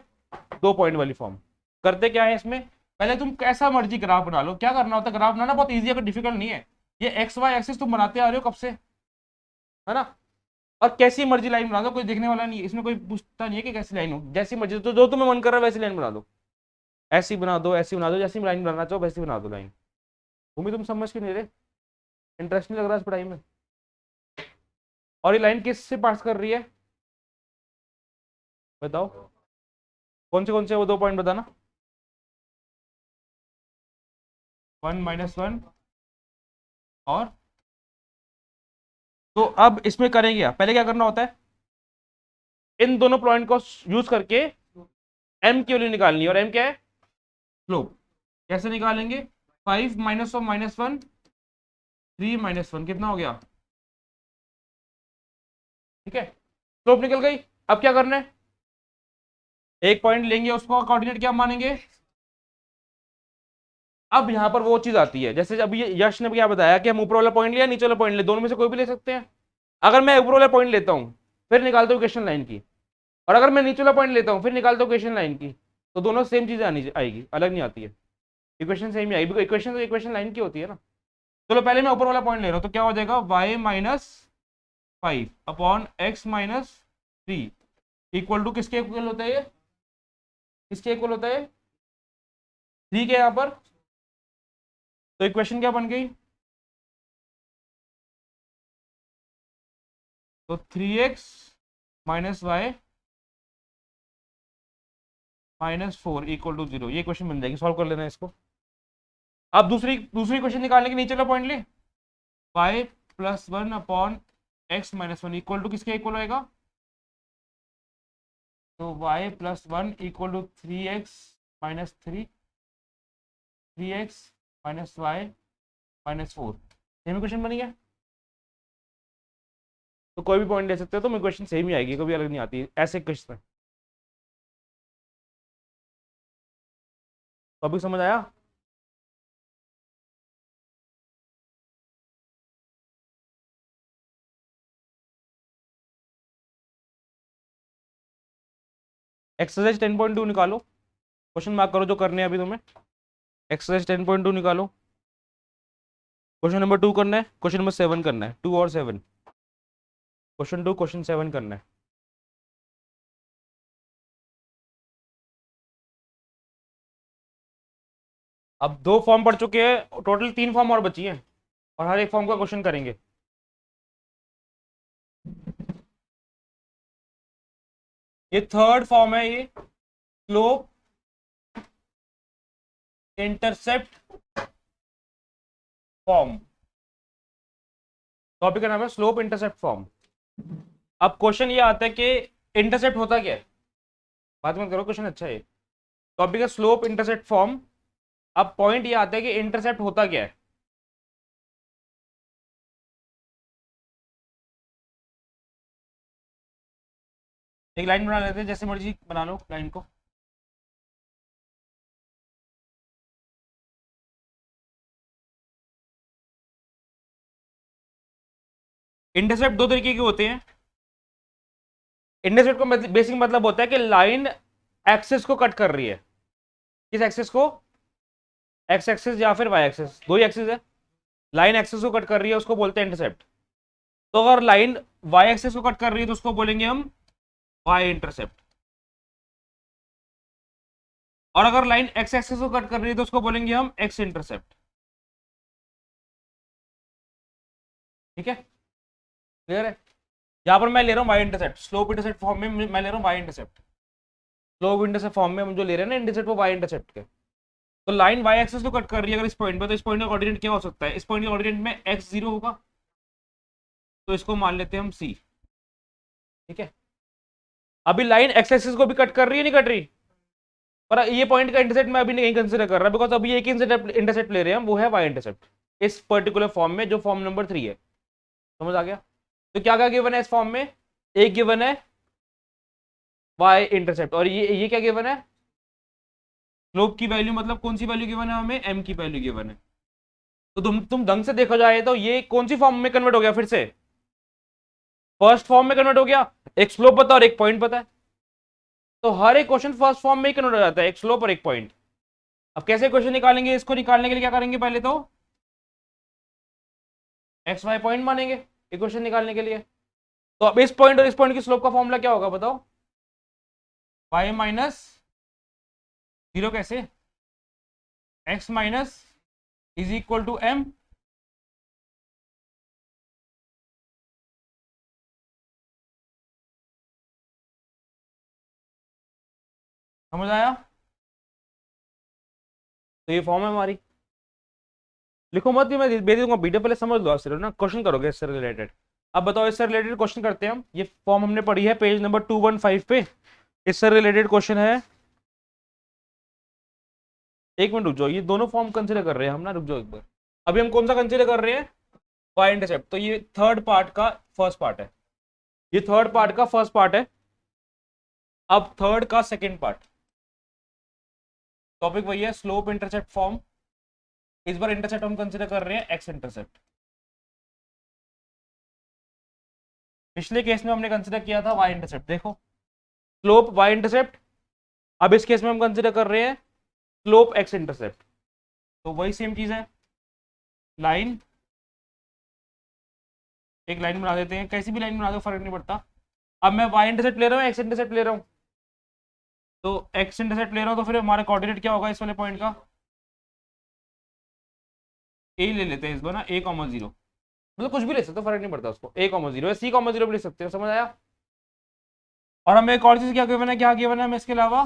2 पॉइंट वाली फॉर्म। करते क्या है इसमें, पहले तुम कैसा मर्जी ग्राफ बना लो। क्या करना होता है, ग्राफ बनाना बहुत ईजी है, डिफिकल्ट नहीं है। ये एक्स वाई एक्सिस तुम बनाते आ रहे हो कब से, है ना। और कैसी मर्जी लाइन बना दो, कोई देखने वाला नहीं है, इसमें कोई पूछता नहीं है कि कैसी लाइन हो, जैसी मर्जी, तो जो तुम्हें मन कर रहा है वैसी लाइन बना दो। ऐसी बना दो, ऐसी बना दो, जैसी लाइन बनाना चाहो वैसी बना दो लाइन। भूमि तुम समझ के नहीं रहे, इंटरेस्ट नहीं लग रहा इस पढ़ाई में। और ये लाइन किस से पास कर रही है बताओ, कौन से वो 2 पॉइंट बताना। 1, -1 और, तो अब इसमें करेंगे क्या, पहले क्या करना होता है, इन दोनों पॉइंट को यूज करके एम की वैल्यू निकालनी है। और एम क्या है? स्लोप। कैसे निकालेंगे? 5 -1 3 -1 कितना हो गया? ठीक है, स्लोप निकल गई। अब क्या करना है, एक पॉइंट लेंगे, उसको कोऑर्डिनेट क्या मानेंगे। अब यहां पर वो चीज आती है, जैसे अभी यश ने क्या बताया कि हम ऊपर वाला पॉइंट लिया नीचे वाला पॉइंट ले, दोनों में से कोई भी ले सकते हैं। अगर मैं ऊपर वाला पॉइंट लेता हूं फिर निकालता हूं इक्वेशन लाइन की, और अगर मैं नीचे वाला पॉइंट लेता हूं फिर निकालता हूं इक्वेशन लाइन की, तो दोनों सेम चीज आएगी, अलग नहीं आती है। इक्वेशन सेम ही आएगी, इक्वेशन तो इक्वेशन लाइन की होती है ना। चलो पहले मैं ऊपर वाला पॉइंट ले रहा हूं, तो क्या हो जाएगा, y -5 upon x -3 equal to किसके इक्वल होता है ये, किसके इक्वल होता है, 3 के यहां पर। तो इक्वेशन क्या बन गई, तो 3x -y -4 इक्वल टू 0, ये क्वेश्चन बन जाएगी। सॉल्व कर लेना इसको। अब दूसरी क्वेश्चन निकालने के नीचे वाला पॉइंट ले, y +1 upon x -1 equal to किसके इक्वल होएगा, तो y +1 equal to 3x -3 3x -y -4, same question बन गया। तो कोई भी पॉइंट ले सकते हो, तो इक्वेशन सेम ही आएगी, कभी अलग नहीं आती ऐसे क्वेश्चन। तो अभी समझ आया। एक्सरसाइज 10.2 निकालो, क्वेश्चन मार्क करो जो करने हैं अभी तुम्हें। एक्सरसाइज 10.2 निकालो, क्वेश्चन नंबर 2 करना है, क्वेश्चन नंबर 7 करना है, 2 और 7, क्वेश्चन 2 क्वेश्चन 7 करना है। अब 2 फॉर्म पढ़ चुके हैं, टोटल 3 फॉर्म और बची हैं, और हर एक फॉर्म का क्वेश्चन करेंगे। ये थर्ड फॉर्म है, ये स्लोप इंटरसेप्ट फॉर्म, टॉपिक का नाम है स्लोप इंटरसेप्ट फॉर्म। अब क्वेश्चन ये आता है कि इंटरसेप्ट होता क्या है, बात मत करो, क्वेश्चन अच्छा है। टॉपिक है स्लोप इंटरसेप्ट फॉर्म। अब पॉइंट ये आता है कि इंटरसेप्ट होता क्या है। एक लाइन बना लेते हैं, जैसे मर्जी बना लो लाइन को। इंटरसेप्ट 2 तरीके के होते हैं। इंटरसेप्ट का बेसिक मतलब होता है कि लाइन एक्सिस को कट कर रही है। किस एक्सिस को? एक्स एक्सिस या फिर वाई एक्सिस, दो ही एक्सिस है। लाइन एक्सिस को कट कर रही है, उसको बोलते हैं इंटरसेप्ट। तो अगर लाइन वाई एक्सिस को कट कर रही है तो उसको बोलेंगे हम वाई इंटरसेप्ट, और अगर लाइन एक्स एक्सिस को कट कर रही है तो उसको बोलेंगे हम एक्स इंटरसेप्ट। ठीक है, क्लियर है। यहां पर मैं ले रहा हूं Y intercept, slope intercept form में मैं ले रहा हूं Y intercept. Slope intercept form में हम जो ले रहे हैं ना इंटरसेप्ट, वो वाई इंटरसेप्ट के। तो लाइन वाई एक्सिस को कट कर रही है अगर इस पॉइंट पे, तो इस पॉइंट का कोऑर्डिनेट क्या हो सकता है, इस पॉइंट के कोऑर्डिनेट में एक्स 0 होगा, तो इसको मान लेते हैं हम सी। ठीक है, अभी लाइन एक्स एक्सिस को भी कट कर रही है, नहीं कट रही, पर ये पॉइंट का इंटरसेप्ट मैं अभी नहीं कंसीडर कर रहा, बिकॉज अभी एक इंटरसेप्ट ले रहे हैं हम, वो है वाई इंटरसेप्ट। इस पर्टिकुलर फॉर्म में जो फॉर्म नंबर 3 है। समझ आ गया? तो क्या क्या गिवन है इस फॉर्म में? एक गिवन है y इंटरसेप्ट, और ये क्या गिवन है? स्लोप की वैल्यू, मतलब कौन सी वैल्यू गिवन है हमें? m की वैल्यू गिवन है। तो तुम ढंग से देखा जाए तो ये कौन सी फॉर्म में कन्वर्ट हो गया? फिर से फर्स्ट फॉर्म में कन्वर्ट हो गया। एक स्लोप पता और एक पॉइंट पता है, तो हर एक क्वेश्चन फर्स्ट फॉर्म में ही कन्वर्ट हो जाता है, एक स्लोप और एक पॉइंट। अब कैसे क्वेश्चन निकालेंगे? इसको निकालने के लिए क्या करेंगे? पहले तो एक्स वाई पॉइंट मानेंगे इक्वेशन निकालने के लिए। तो अब इस पॉइंट और इस पॉइंट की स्लोप का फॉर्मूला क्या होगा बताओ? y माइनस 0 कैसे? x minus is equal to m। समझ आया? तो ये फॉर्म है हमारी। लिखो मत, मैं दे दूंगा वीडियो, पहले समझ लो, सिर्फ ना क्वेश्चन करोगे इससे रिलेटेड। अब बताओ, इससे रिलेटेड क्वेश्चन करते हैं हम। ये फॉर्म हमने पढ़ी है पेज नंबर 215 पे। इससे रिलेटेड क्वेश्चन है। एक मिनट रुक जाओ, ये दोनों फॉर्म कंसीडर कर रहे हैं हम ना, रुक जाओ एक बार। अभी हम कौन सा कंसीडर कर रहे हैं? Y intercept. तो ये थर्ड पार्ट का फर्स्ट पार्ट है, ये थर्ड पार्ट का फर्स्ट पार्ट है। अब थर्ड का सेकेंड पार्ट, टॉपिक वही है, स्लोप इंटरसेप्ट फॉर्म। इस बार इंटरसेप्ट हम कंसीडर कर रहे हैं एक्स इंटरसेप्ट। पिछले केस में हमने कंसीडर किया था वाई इंटरसेप्ट। देखो, स्लोप वाई इंटरसेप्ट। अब इस केस में हम कंसीडर कर रहे हैं स्लोप एक्स इंटरसेप्ट। तो वही सेम चीज है, लाइन, एक लाइन बना देते हैं, कैसी भी लाइन बना दो फर्क नहीं पड़ता। अब मैं वाई इंटरसेप्ट ले रहा हूँ, एक्स इंटरसेप्ट ले रहा हूँ। तो एक्स इंटरसेप्ट ले रहा हूँ, तो फिर हमारा कोऑर्डिनेट क्या होगा इस वाले पॉइंट का? ए ले लेते हैं इस बार ना, a,0, मतलब कुछ भी ले सकते हो, फर्क नहीं पड़ता उसको। a,0 c,0 भी ले सकते हो। समझ आया? और हमें एक और चीज क्या गिवन है? क्या गिवन है हमें इसके अलावा?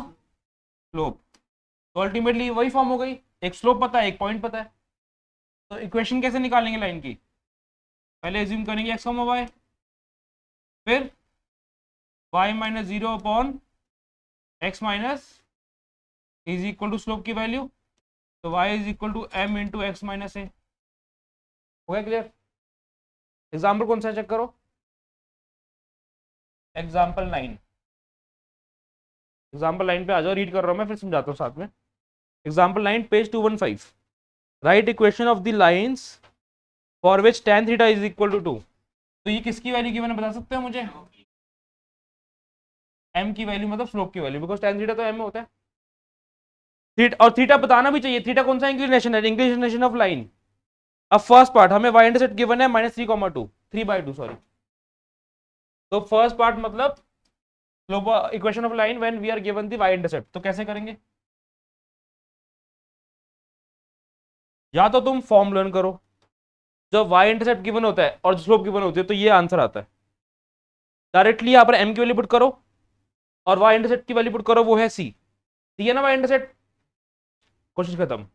स्लोप। तो अल्टीमेटली वही फॉर्म हो गई, एक स्लोप पता है, एक पॉइंट पता है। तो इक्वेशन कैसे निकालेंगे लाइन की? पहले एज्यूम करेंगे एक्स कॉमा वाई, फिर y minus 0 upon x minus is equal to slope की वैल्यू। तो y is equal to m into x minus a. हो गया क्लियर? एग्जाम्पल कौन सा चेक करो? एग्जाम्पल 9। एग्जाम्पल 9 पे आ जाओ, रीड कर रहा हूं मैं, फिर समझाता हूँ साथ में। Example 9 page 215। Write equation of the lines for which tan theta is equal to 2। तो ये किसकी वैल्यू गिवन है बता सकते हो मुझे? m की वैल्यू, मतलब स्लोप की वैल्यू, बिकॉज tan थीटा तो m में होता है। थीटा, और थीटा बताना भी चाहिए, थीटा कौन सा इंक्लिनेशन है? Inclination of line. अब फर्स्ट पार्ट हमें y इंटरसेप्ट गिवन है -3,2, 3/2 सॉरी। तो फर्स्ट पार्ट मतलब slope equation of line when we are given the y intercept. तो कैसे करेंगे? या तो तुम फॉर्म लर्न करो, जब y इंटरसेप्ट गिवन होता है और स्लोप गिवन होती है तो ये आंसर आता है। डायरेक्टली यहां पर m की वैल्यू पुट करो और y इंटरसेप्ट की वैल्यू पुट करो, वो है c। ठीक है ना? y इंटरसेप्ट, कोशिश खत्म।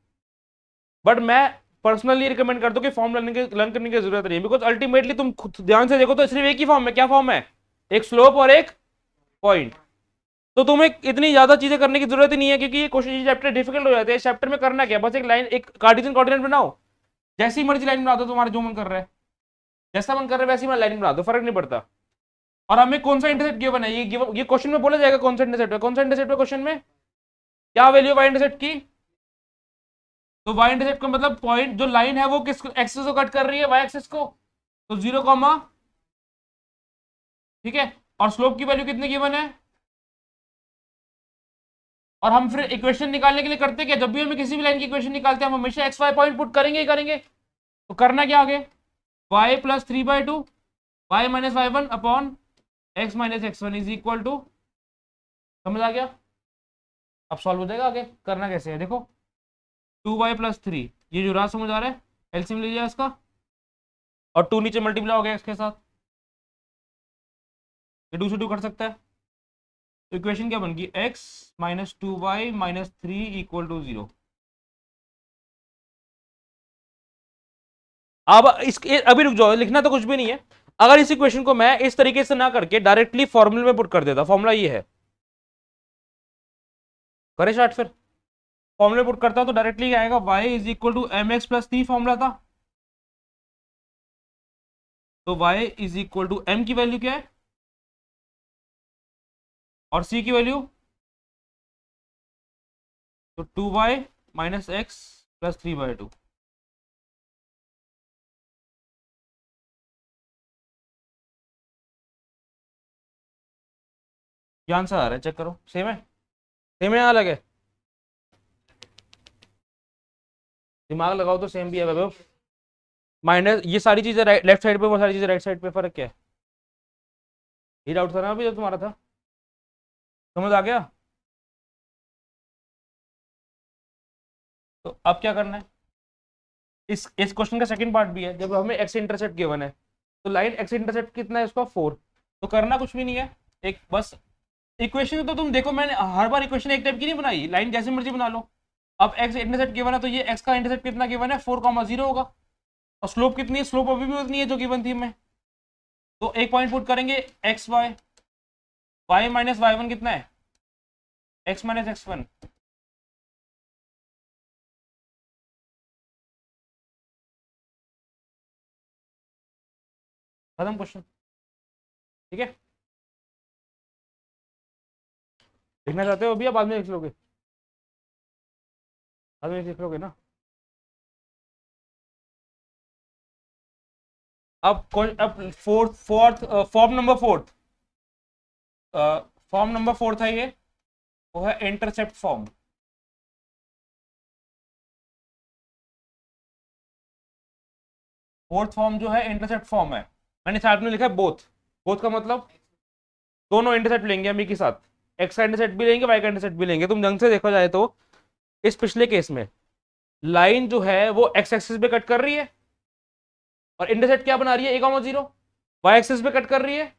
बट मैं पर्सनली रिकमेंड करता हूं कि फॉर्म लर्न करने की जरूरत नहीं है, बिकॉज अल्टीमेटली तुम खुद ध्यान से देखो तो सिर्फ एक ही फॉर्म है। क्या फॉर्म है? एक स्लोप और एक पॉइंट। तो तुम्हें इतनी ज्यादा चीजें करने की जरूरत ही नहीं है, क्योंकि ये क्वेश्चन, ये चैप्टर डिफिकल्ट हो जाते हैं। इस चैप्टर में करना क्या? बस एक लाइन, एक कार्टेशियन कोऑर्डिनेट बनाओ, जैसी मर्जी लाइन बना दो, तुम्हारा जो मन कर रहा है, जैसा मन कर रहा है वैसी लाइन बना दो, फर्क नहीं पड़ता। और हमें कौन सा इंटरसेप्ट गिवन है? ये क्वेश्चन में बोला जाएगा कौन सा इंटरसेप्ट है, कौन सा इंटरसेप्ट है क्वेश्चन में, क्या वैल्यू वाई इंटरसेप्ट की। तो वाई इंटरसेप्ट का मतलब पॉइंट, जो लाइन है वो किस एक्सिस को कट कर रही है? वाई एक्सिस को। तो 0, ठीक है। और स्लोप की वैल्यू कितनी गिवन है? और हम फिर इक्वेशन निकालने के लिए करते क्या? जब भी हमें किसी भी लाइन की इक्वेशन निकालते हैं हम हमेशा एक्स वाई पॉइंट पुट करेंगे ही करेंगे। तो करना क्या आगे? y plus 3/2 y minus y1 upon x minus x1 is equal to, समझ आ गया? अब सॉल्व हो जाएगा। आगे करना कैसे है देखो, 2y प्लस 3, ये जो रहा समझ आ रहा है, एलसीएम लीजिए इसका, और 2 नीचे मल्टीप्लाई हो गया इसके साथ, ये 2 से 2 कर सकता है। तो इक्वेशन क्या बन गई? x minus 2y minus 3 equal to 0। अब इसके अभी रुक जाओ, लिखना तो कुछ भी नहीं है। अगर इस इक्वेशन को मैं इस तरीके से ना करके डायरेक्टली फॉर्मूले में पुट कर देता, फॉर्मूला ये है, करे स्टार्ट, फिर फॉर्मूले पुट करता हूं तो डायरेक्टली क्या आएगा? y is equal to M X plus 3 formula था, तो y is equal to m की वैल्यू क्या है और c की वैल्यू, तो 2y माइनस एक्स प्लस 3/2। क्या आंसर आ रहा है चेक करो, सेम है, सेम है या अलग है? दिमाग लगाओ तो सेम भी है वैभव। माइनस ये सारी चीजें राइट लेफ्ट साइड पे, वो सारी चीजें राइट साइड पे, फर्क क्या है? ये डाउट था ना अभी जो तुम्हारा था, समझ आ गया? तो अब क्या करना है, इस क्वेश्चन का सेकंड पार्ट भी है। जब हमें एक्स इंटरसेप्ट गिवन है तो लाइन एक्स इंटरसेप्ट कितना है इसका 4, तो करना कुछ भी नहीं है, एक बस इक्वेशन तो तुम देखो, मैंने हर बार इक्वेशन एक टाइप की नहीं बनाई, लाइन जैसे मर्जी बना लो। अब एक्स इंटरसेप्ट गिवन है तो ये एक्स का इंटरसेप्ट कितना गिवन है 4,0 होगा, और स्लोप कितनी है, स्लोप अभी भी उतनी है जो गिवन थी मैं। तो एक पॉइंट पुट करेंगे X Y, Y minus Y one कितना है, एक्स माइनस एक्स वन। खत्म क्वेश्चन, ठीक है? लिखना चाहते हो अभी या बाद में लिख लोगे? बाद में लिख लोगे ना? अब fourth form number fourth, form number fourth है ये, वो है इंटरसेप्ट फॉर्म। फोर्थ फॉर्म जो है इंटरसेप्ट फॉर्म है, मैंने साथ में लिखा है बोथ। बोथ का मतलब दोनों इंटरसेप्ट लेंगे हम एक ही साथ, एक्स का इंटरसेप्ट भी लेंगे, वाई का इंटरसेप्ट भी लेंगे। तुम ढंग से देखा जाए तो इस पिछले केस में लाइन जो है वो एक्स एक्सिस पे कट कर रही है, और इंटरसेप्ट क्या बना रही है, 1,0, वाई एक्सिस पे कट कर रही है।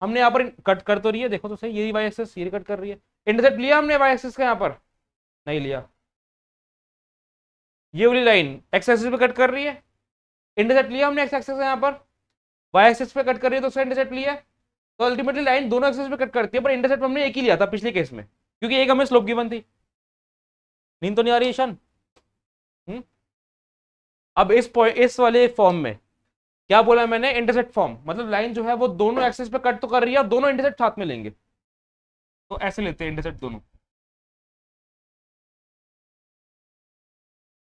हमने यहाँ पर कट कर तो रही है, देखो तो सही, यही वाई एक्सिस ये कट कर रही है। इंटरसेप्ट लिया हमने वाई एक्सिस का, यहाँ पर नहीं लिया। ये वाली लाइन एक्स एक्सिस पे कट कर रही है, इंटरसेप्ट लिया हमने एक्स एक्सिस का, यहाँ पर वाई एक्सिस पे कट कर रही है तो उसका इंटरसेप्ट लिया। तो अल्टीमेटली लाइन दोनों एक्सिस पे कट करती है, पर इंटरसेप्ट हमने एक ही लिया था पिछले केस में, क्योंकि एक हमें स्लोप गिवन थी। नींद तो नहीं आ रही ईशान? अब इस वाले फॉर्म में क्या बोला मैंने, इंटरसेप्ट फॉर्म मतलब लाइन जो है वो दोनों एक्सिस पे कट तो कर रही है और दोनों इंटरसेप्ट साथ में लेंगे, तो ऐसे लेते हैं इंटरसेप्ट दोनों।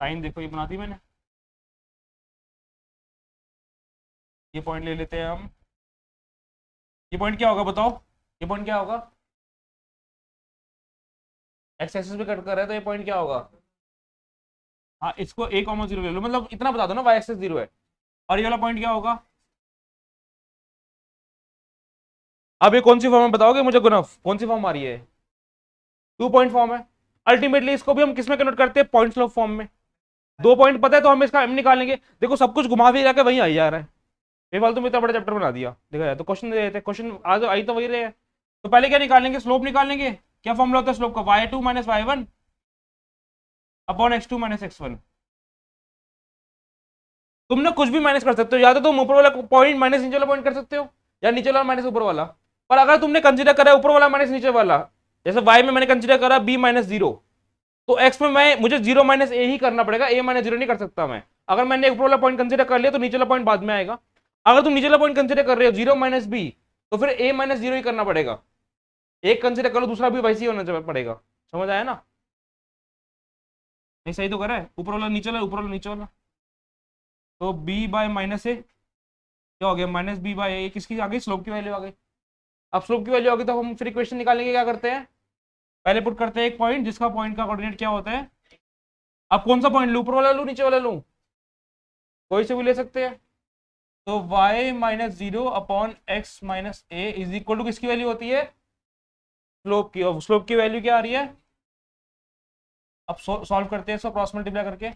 लाइन देखो ये बना दी मैंने, ये पॉइंट ले लेते हैं हम। ये पॉइंट क्या होगा बताओ, ये पॉइंट क्या होगा, एक्स एक्सिस पे कट कर रहा है तो ये पॉइंट क्या होगा? हाँ इसको 1,0 ले लो, मतलब इतना बता दो ना वाई एक्सिस 0 है, और ये वाला पॉइंट क्या होगा? अब ये कौन सी फॉर्म है बताओगे मुझे गुनफ, कौन सी फॉर्म आ रही है? 2 पॉइंट फॉर्म है। अल्टीमेटली इसको भी हम किस में कन्वर्ट करते हैं, पॉइंट स्लोप फॉर्म में। 2 पॉइंट पता है तो हम इसका एम निकालेंगे। देखो सब कुछ घुमा फिर के वहीं आई जा रहा है, बेफालतू में इतना बड़ा चैप्टर बना दिया। देखा जाए तो क्वेश्चन दे देते, क्वेश्चन आज आई तो वही रहे। तो पहले क्या निकालेंगे, स्लोप निकालेंगे। क्या फॉर्मूला होता है स्लोप का, y2 minus y1 upon x2 minus x1। तुमने कुछ भी माइनस कर सकते हो, या तो तुम ऊपर वाला पॉइंट माइनस नीचे वाला पॉइंट कर सकते हो, या नीचे वाला माइनस ऊपर वाला। पर अगर तुमने कंसीडर करा ऊपर वाला माइनस नीचे वाला, जैसे y में मैंने कंसीडर करा b माइनस 0, तो x में मैं मुझे 0 माइनस ए ही करना पड़ेगा, a माइनस 0 नहीं कर सकता मैं। अगर मैंने ऊपर वाला पॉइंट कंसीडर कर लिया तो नीचे वाला पॉइंट बाद में आएगा। अगर तुम नीचे वाला पॉइंट कंसीडर कर रहे हो 0 माइनस बी, तो फिर a माइनस 0 ही करना पड़ेगा। एक कंसीडर करो दूसरा भी वैसे ही होना पड़ेगा। समझ आया ना? नहीं सही तो करा है, ऊपर वाला नीचे वाला, ऊपर वाला नीचे वाला। तो b बाय माइनस ए क्या हो गया, माइनस बी बाय ए, किसकी आ गई, स्लोप की वैल्यू आ गई। अब स्लोप की वैल्यू आ गई तो हम फिर इक्वेशन निकालेंगे, क्या करते हैं, पहले पुट करते हैं एक पॉइंट जिसका पॉइंट का कोऑर्डिनेट क्या होता है। अब कौन सा पॉइंट लूं, ऊपर वाला लूं नीचे वाला लूं, कोई से भी ले सकते हैं। तो y minus 0 upon x minus A is equal to किसकी वैल्यू होती है, स्लोप की। और स्लोप की वैल्यू क्या आ रही है, अब सॉल्व करते हैं इसको क्रॉस मल्टीप्लाई करके।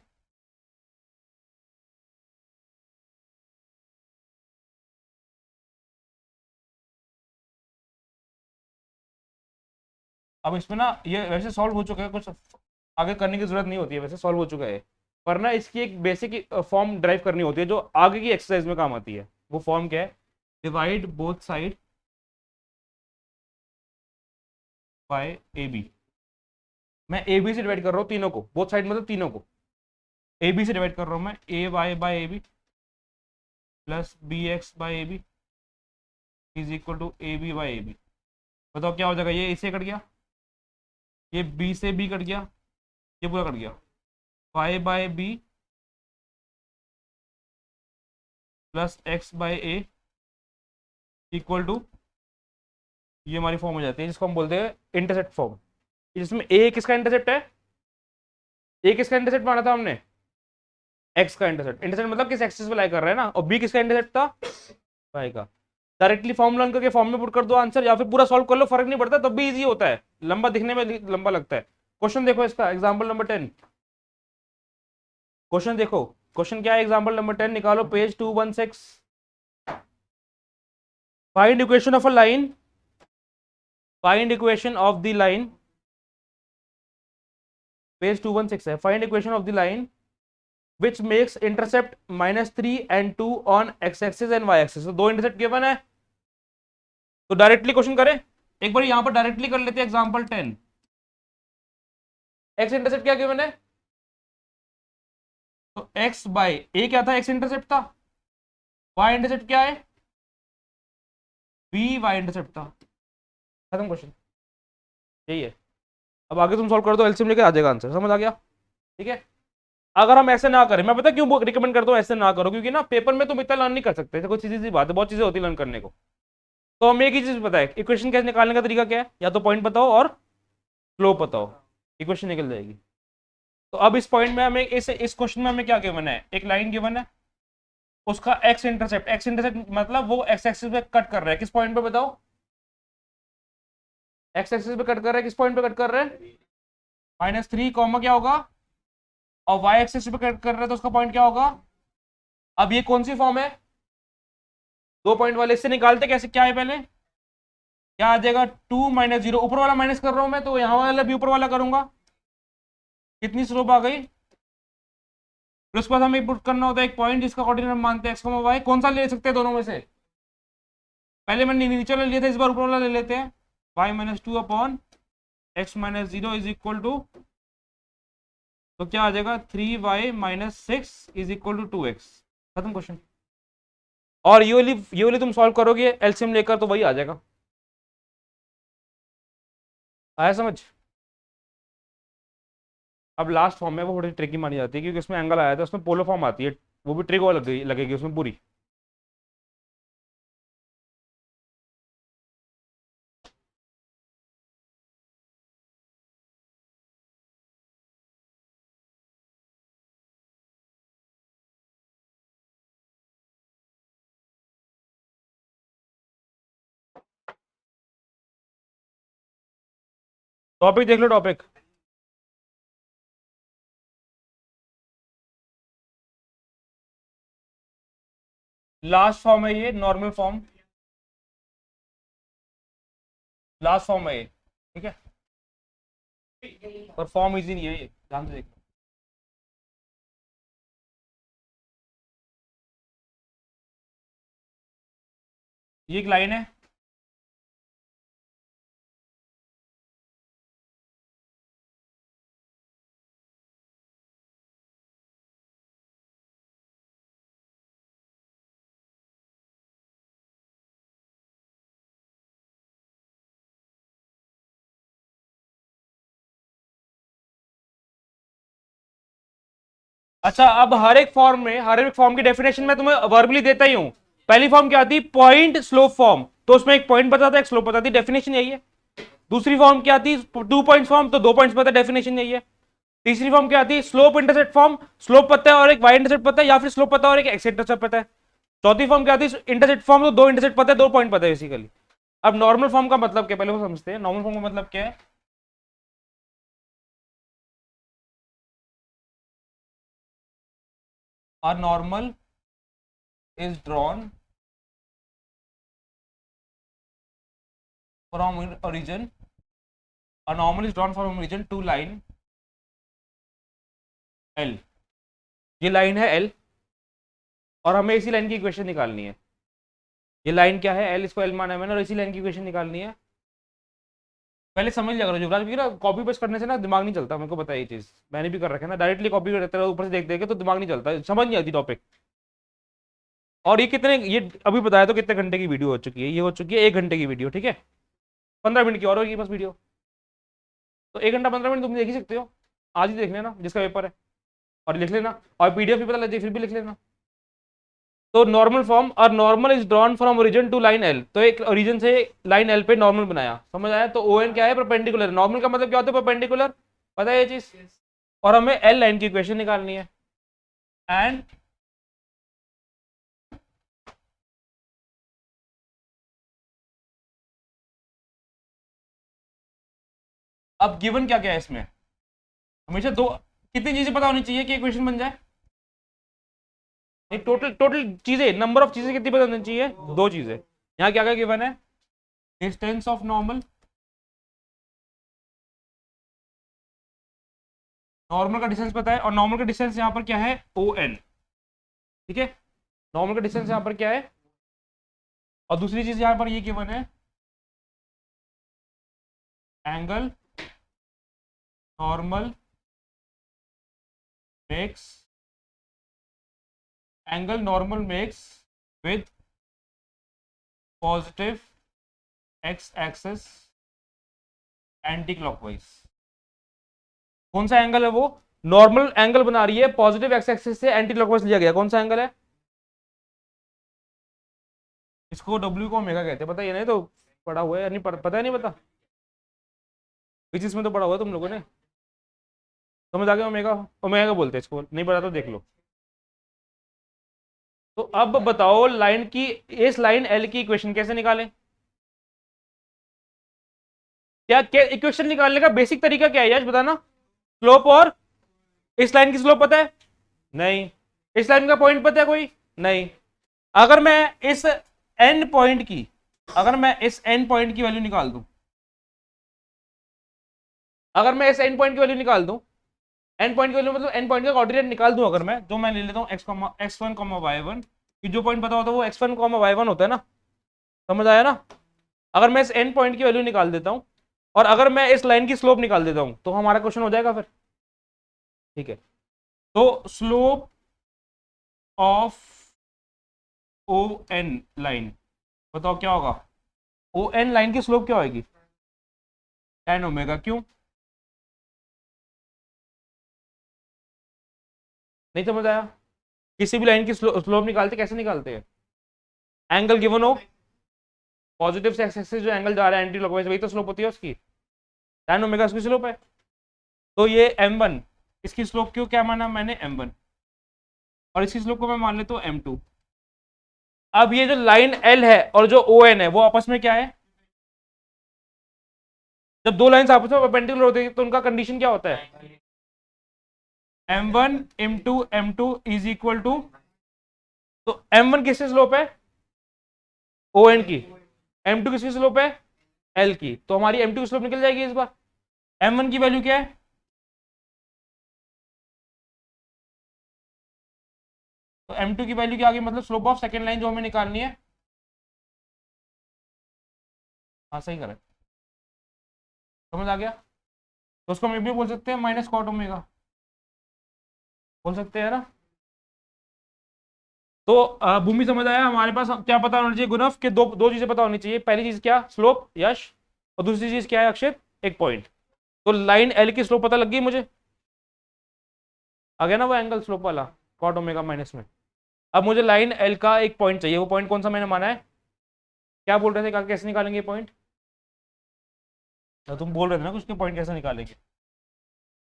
अब इसमें ना ये वैसे सॉल्व हो चुका है, कुछ आगे करने की जरूरत नहीं होती है, वैसे सॉल्व हो चुका है। पर ना इसकी एक बेसिक फॉर्म ड्राइव करनी होती है जो आगे की एक्सरसाइज में काम आती है। वो फॉर्म क्या है, divide both side by A B. मैं ए बी से डिवाइड कर रहा हूँ तीनों को, बोथ साइड मतलब तीनों को ए बी से डिवाइड कर रहा हूँ मैं, a y by A b. Plus b x by a b is equal to a b by a b. बताओ क्या हो जाएगा, ये इससे कट गया, ये बी से बी कट गया, ये पूरा कट गया, Y by B plus X by A equal to, ये हमारी फॉर्म हो जाती है जिसको हम बोलते हैं इंटरसेप्ट फॉर्म। जिसमें ए किसका इंटरसेप्ट है, ए किसका इंटरसेप्ट माना था हमने, एक्स का इंटरसेप्ट। इंटरसेप्ट मतलब किस एक्सिस पे लाई कर रहा है ना, और बी किसका इंटरसेप्ट था, वाई का। डायरेक्टली फॉर्म लर्न करके फॉर्म में पुट कर दो आंसर, या फिर पूरा सॉल्व कर लो, फर्क नहीं पड़ता, तब भी इजी होता है, लंबा दिखने में लंबा लगता है। क्वेश्चन देखो इसका, एग्जाम्पल नंबर 10, क्वेश्चन देखो, क्वेश्चन क्या है, एग्जाम्पल नंबर 10 निकालो, page 216। Find equation of a line, find equation of the line, page 216 है, find equation of the line which makes intercept -3 and 2 on x axis and y axis। तो दो intercept given है, तो directly question करें, एक बार यहां पर directly कर लेते हैं एग्जांपल 10। x इंटरसेप्ट क्या गिवन है, तो x बाई a क्या था, x इंटरसेप्ट था, y इंटरसेप्ट क्या है, b y इंटरसेप्ट था, खत्म क्वेश्चन, यही है। अब आगे तुम सॉल्व कर दो, एलसीएम लेके आ जाएगा आंसर, समझ आ गया, ठीक है। अगर हम ऐसे ना करें, मैं पता क्यों रिकमेंड करता हूं ऐसे ना करो, क्योंकि ना पेपर में तुम इतना लर्न नहीं कर सकते, ऐसे कोई सीधी सी बात है, बहुत चीजें होती है लर्न करने को। तो हमें एक ही चीज पता है, इक्वेशन कैसे निकालने का तरीका क्या है, या तो पॉइंट बताओ और स्लोप बताओ, इक्वेशन निकल जाएगी। तो अब इस पॉइंट में हमें इस क्वेश्चन में हमें क्या गिवन है, एक लाइन गिवन है, उसका एक्स इंटरसेप्ट, एक्स इंटरसेप्ट मतलब वो एक्स एक्सिस पे कट कर रहा है, किस पॉइंट पे बताओ, एक्स एक्सिस पे कट कर रहा है, किस पॉइंट पे कट कर रहा है, -3 कॉमा क्या होगा, और वाई एक्सिस पे कट कर रहा है, तो उसका पॉइंट क्या होगा। अब ये कौन सी फॉर्म है, दो पॉइंट वाले, इससे निकालते कैसे, क्या है पहले, क्या आ जाएगा, 2 - 0, ऊपर वाला माइनस कर रहा हूं मैं, तो यहां वाला भी ऊपर वाला करूंगा, कितनी स्लोप आ गई। फिर उसके बाद हमें पुट करना होता है एक पॉइंट जिसका कोऑर्डिनेट हम मानते हैं एक्स, वाई, कौन सा ले सकते हैं दोनों में से, पहले मैंने नीचे वाला लिया था, इस बार ऊपर वाला ले लेते हैं, y - 2 upon x - 0 is equal to, तो क्या आ जाएगा, 3y - 6 is equal to 2x, खत्म क्वेश्चन। और ये वाली तुम सॉल्व करोगे एलसीएम लेकर, तो वही आ जाएगा, आया समझ। अब लास्ट फॉर्म में वो थोड़ी ट्रिकी मानी जाती है, क्योंकि उसमें एंगल आया था, उसमें पोलो फॉर्म आती है, वो भी ट्रिक और लगेगी उसमें पूरी। टॉपिक देख लो, टॉपिक लास्ट फॉर्म है ये, नॉर्मल फॉर्म, लास्ट फॉर्म है ये, ठीक है, और फॉर्म इजी नहीं है ये, ध्यान से देखो। ये एक लाइन है, अच्छा अब हर एक फॉर्म की डेफिनेशन मैं तुम्हें वर्बली देता ही हूं। पहली फॉर्म क्या आती, पॉइंट स्लोप फॉर्म, तो उसमें एक पॉइंट बताता है, एक स्लोप बताती है, डेफिनेशन यही है। दूसरी फॉर्म क्या आती, 2 पॉइंट फॉर्म, तो 2 पॉइंट्स पता है, डेफिनेशन यही है। तीसरी फॉर्म क्या आती है, स्लोप इंटरसेप्ट फॉर्म, स्लोप पता है और एक वाई इंटरसेप्ट पता है, या फिर स्लोप पता है और एक एक्स इंटरसेप्ट पता है। चौथी फॉर्म क्या आती है, इंटरसेप्ट फॉर्म, तो 2 इंटरसेप्ट पता है, 2 पॉइंट पता है बेसिकली। अब नॉर्मल फॉर्म का मतलब क्या, पहले वो समझते हैं, नॉर्मल फॉर्म का मतलब क्या है। A normal is drawn from origin. A normal is drawn from origin to line L. ये लाइन है L, और हमें इसी लाइन की इक्वेशन निकालनी है। ये लाइन क्या है, L, इसको L माना है मैंने, और इसी लाइन की इक्वेशन निकालनी है। पहले समझ लिया करो युवराज, क्योंकि ना कॉपी पेस्ट करने से ना दिमाग नहीं चलता, मेरे को पता है ये चीज, मैंने भी कर रखा है ना, डायरेक्टली कॉपी करते रहो ऊपर से देख देख के, तो दिमाग नहीं चलता, समझ नहीं आती टॉपिक। और ये कितने, ये अभी बताया तो कितने घंटे की वीडियो हो चुकी है, ये हो चुकी है 1 घंटे की वीडियो, ठीक है। 15 मिनट की और होगी बस वीडियो, तो 1 घंटा 15 मिनट तुम देख ही सकते हो, आज ही देख लेना जिसका पेपर है, और लिख लेना, और पीडीएफ भी पता लग जाए फिर भी लिख लेना। तो नॉर्मल फॉर्म, और normal is drawn from origin to line L, तो एक ओरिजिन से लाइन एल पे नॉर्मल बनाया, समझ आया। तो ओ एन क्या है, परपेंडिकुलर। नॉर्मल का मतलब क्या होता है, परपेंडिकुलर, पता है ये चीज। और हमें एल लाइन की इक्वेशन निकालनी है। एंड अब गिवन क्या क्या है इसमें, हमेशा दो, कितनी चीजें पता होनी चाहिए कि इक्वेशन बन जाए, टोटल टोटल चीजें, नंबर ऑफ चीजें कितनी पता होनी चाहिए, 2 चीजें। यहाँ क्या क्या गिवन है, डिस्टेंस ऑफ नॉर्मल, नॉर्मल का डिस्टेंस पता है, और नॉर्मल का डिस्टेंस यहाँ पर क्या है, ओ एन, ठीक है। नॉर्मल का डिस्टेंस यहाँ पर क्या है, और दूसरी चीज यहाँ पर ये गिवन है, angle normal makes, angle normal makes with positive X axes anti clockwise. कौन सा एंगल है वो, नॉर्मल एंगल बना रही है पॉजिटिव एक्स एक्सिस से एंटी क्लॉकवाइज लिया गया, कौन सा एंगल है, इसको डब्ल्यू को ओमेगा कहते हैं, पता, ये नहीं तो पढ़ा हुआ है या नहीं पता है, नहीं पता, फिजिक्स में तो पढ़ा हुआ है तुम लोगों ने, समझ आ गया, ओमेगा, ओमेगा बोलते हैं इसको, नहीं पता तो देख लो। तो अब बताओ लाइन की, इस लाइन एल की इक्वेशन कैसे निकालें, क्या क्या इक्वेशन निकालने का बेसिक तरीका क्या है यश बताना, स्लोप, और इस लाइन की स्लोप पता है, नहीं, इस लाइन का पॉइंट पता है कोई, नहीं। अगर मैं इस एन पॉइंट की, अगर मैं इस एन पॉइंट की वैल्यू निकाल दूं, अगर मैं इस एन पॉइंट की वैल्यू निकाल दूं, एन पॉइंट की वैल्यू मतलब एन पॉइंट का कोऑर्डिनेट निकाल दूं, अगर मैं, जो मैं ले लेता हूं x1 y1, कि जो पॉइंट पता होता है वो x1 y1 होता है ना, समझ आया ना। अगर मैं इस एन पॉइंट की वैल्यू निकाल देता हूं, और अगर मैं इस लाइन की स्लोप निकाल देता हूं, तो हमारा क्वेश्चन हो जाएगा फिर, ठीक है। तो slope of O N line, बताओ क्या होगा, ओ एन लाइन की स्लोप क्या होगी, tan ओमेगा, क्यों, नहीं समझ आया। किसी भी लाइन की स्लोप निकालते कैसे निकालते हैं, एंगल गिवन हो, पॉजिटिव से एक्स एक्सिस जो एंगल जा रहा है एंटी क्लॉकवाइज, वही तो स्लोप होती है उसकी, tan ओमेगा उसकी स्लोप है। तो ये m1, इसकी स्लोप क्यों क्या माना मैंने, m1, और इसकी स्लोप को मैं मान लेता हूँ m2। अब ये जो लाइन L है और जो ON है वो आपस में क्या है, जब दो लाइंस आपस में परपेंडिकुलर होती है तो उनका कंडीशन क्या होता है, m1 m2 m2 is equal to, तो m1 किसकी स्लोप है, ON की, m2 किसकी स्लोप है, L की, तो हमारी m2 की स्लोप निकल जाएगी इस बार। m1 की वैल्यू क्या है, तो m2 की वैल्यू क्या आ गई, मतलब स्लोप ऑफ सेकंड लाइन जो हमें निकालनी है, हाँ सही करें, समझ आ गया। तो उसको हम ये भी बोल सकते हैं माइनस कॉट ओमेगा, बोल सकते हैं ना। तो भूमि समझ आया, हमारे पास क्या पता होना चाहिए, गुणफ के दो दो चीजें पता होनी चाहिए, पहली चीज क्या, स्लोप यश, और दूसरी चीज क्या है अक्षित, एक पॉइंट। तो लाइन एल की स्लोप पता लग गई मुझे, आ गया ना वो एंगल स्लोप वाला, कॉट ओमेगा माइनस में। अब मुझे लाइन एल का एक पॉइंट चाहिए, वो पॉइंट कौन सा मैंने माना है, क्या बोल रहे थे, कैसे निकालेंगे पॉइंट, तो तुम बोल रहे थे ना कुछ के पॉइंट कैसे निकालेंगे,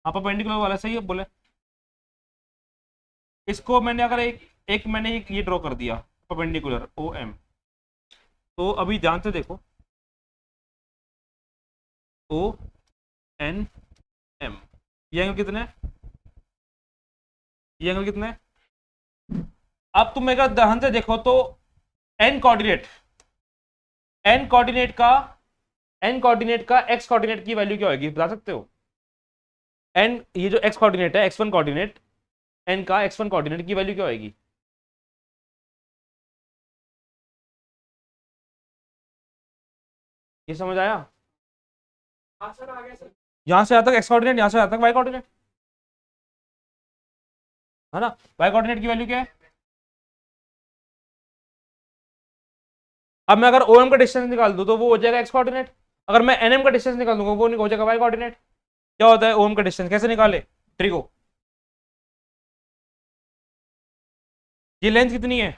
हाँ परपेंडिकुलर वाला सही है बोले। इसको मैंने अगर एक एक मैंने एक ये ड्रॉ कर दिया परपेंडिकुलर ओ एम, तो अभी ध्यान से देखो, ओ एन एम, ये एंगल कितने है, ये एंगल कितने है। अब तुम अगर ध्यान से देखो तो एन कोऑर्डिनेट, एन कोऑर्डिनेट का, एन कोऑर्डिनेट का एक्स कोऑर्डिनेट की वैल्यू क्या होगी बता सकते हो, एन ये जो एक्स कोऑर्डिनेट है, x1 कोऑर्डिनेट, एन का x1 कोऑर्डिनेट की वैल्यू क्या होगी, ये समझ आया, यहां से आता एक्स कोऑर्डिनेट, यहां से आता वाई कोऑर्डिनेट, है ना। वाई कोऑर्डिनेट की वैल्यू क्या है, अब मैं अगर ओ एम का डिस्टेंस निकाल दूं तो वो हो जाएगा एक्स कोऑर्डिनेट, अगर मैं एन एम का डिस्टेंस निकाल दूंगा वो हो जाएगा वाई कोऑर्डिनेट। क्या होता है ओ एम का डिस्टेंस कैसे निकाले, ट्रिको, ये लेंथ कितनी है,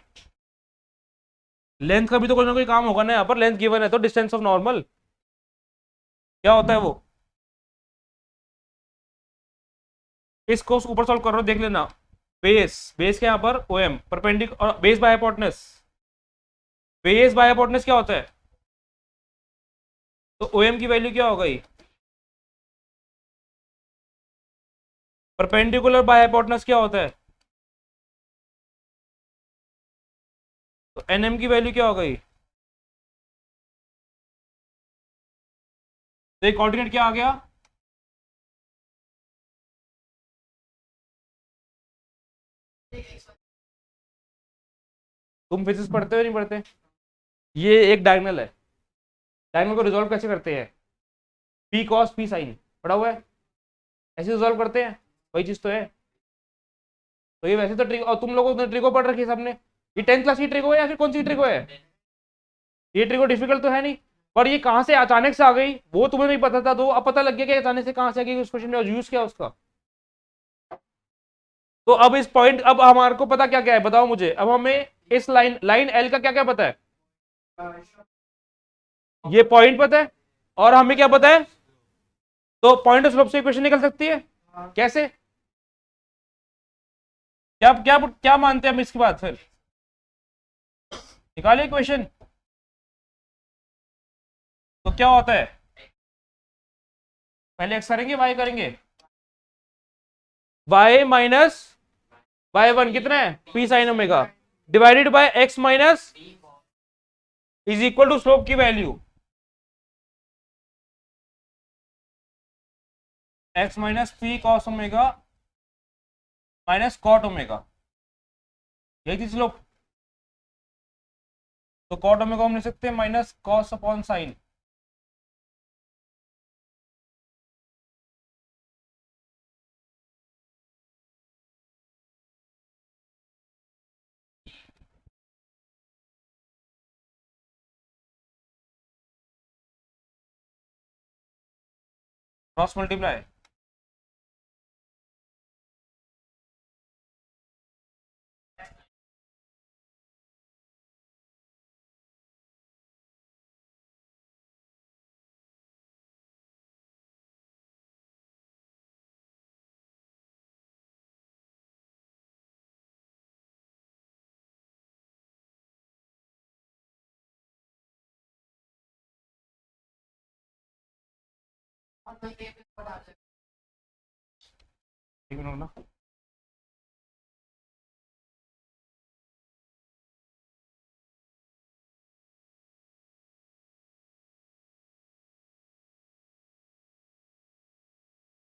लेंथ का भी तो कोई ना कोई काम होगा ना, यहाँ पर लेंथ गिवन है तो डिस्टेंस ऑफ नॉर्मल क्या होता है वो, इसको ऊपर सॉल्व कर रहा हूं देख लेना। बेस बेस के यहाँ पर ओ एम परपेंडिक और base by hypotenuse, base by hypotenuse क्या होता है, तो ओ एम की वैल्यू क्या हो गई, परपेंडिकुलर बाय हाइपोटेनस क्या होता है, तो एन एम की वैल्यू क्या हो गई, तो एक कोऑर्डिनेट क्या आ गया, तुम फिजिक्स पढ़ते हो नहीं पढ़ते, ये एक डायगोनल है, डायगोनल को रिजॉल्व कैसे करते हैं, पी कॉस पी साइन पढ़ा हुआ है, ऐसे रिजॉल्व करते हैं, वही चीज तो है। तो ये वैसे तो ट्रिक, और तुम लोगों ने ट्रिको पढ़ रखी है सबने, ये 10th क्लास की ट्रिको है या फिर कौन सी ट्रिको है, ये ट्रिको डिफिकल्ट तो है नहीं, पर ये कहां से अचानक से आ गई वो तुम्हें नहीं पता था, तो अब पता लग गया कि अचानक से कहां से आ गई, उस क्वेश्चन में यूज क्या उसका। तो अब इस पॉइंट, अब हमारे को पता क्या क्या है बताओ मुझे, अब हमें इस लाइन लाइन एल का क्या क्या पता है, ये पॉइंट पता है, और हमें क्या पता है, तो पॉइंट ऑफ स्लोप से इक्वेशन निकल सकती है, कैसे, क्या क्या क्या मानते हैं हम इसके बाद फिर, निकालिए इक्वेशन, तो क्या होता है, पहले एक्स करेंगे वाई करेंगे, वाई माइनस वाई वन कितना है p sine omega divided by x minus is equal to slope की value, x minus p cos omega minus cot omega, यही थी स्लोप, तो कॉट ओमेगा हम लिख सकते हैं minus cos upon sine, cross multiply, एक मिनट ना,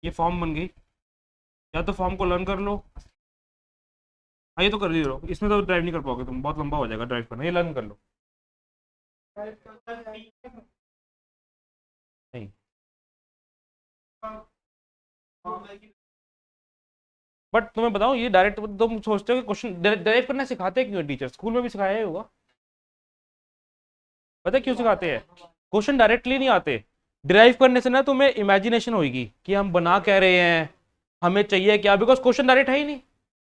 ये फॉर्म बन गई, या तो फॉर्म को लर्न कर लो, हाँ ये तो कर ही लो, इसमें तो ड्राइव नहीं कर पाओगे तुम, बहुत लंबा हो जाएगा ड्राइव करना, ये लर्न कर लो, नहीं, बट तुम्हें बताऊं ये डायरेक्ट, तुम सोचते हो कि क्वेश्चन डायरेक्ट करना सिखाते हैं क्यों टीचर, स्कूल में भी सिखाया ही होगा, पता है क्यों सिखाते हैं, क्वेश्चन डायरेक्टली नहीं आते, डिराइव करने से ना तुम्हें इमेजिनेशन होगी कि हम बना क्या रहे हैं, हमें चाहिए क्या, बिकॉज क्वेश्चन डायरेक्ट है ही नहीं,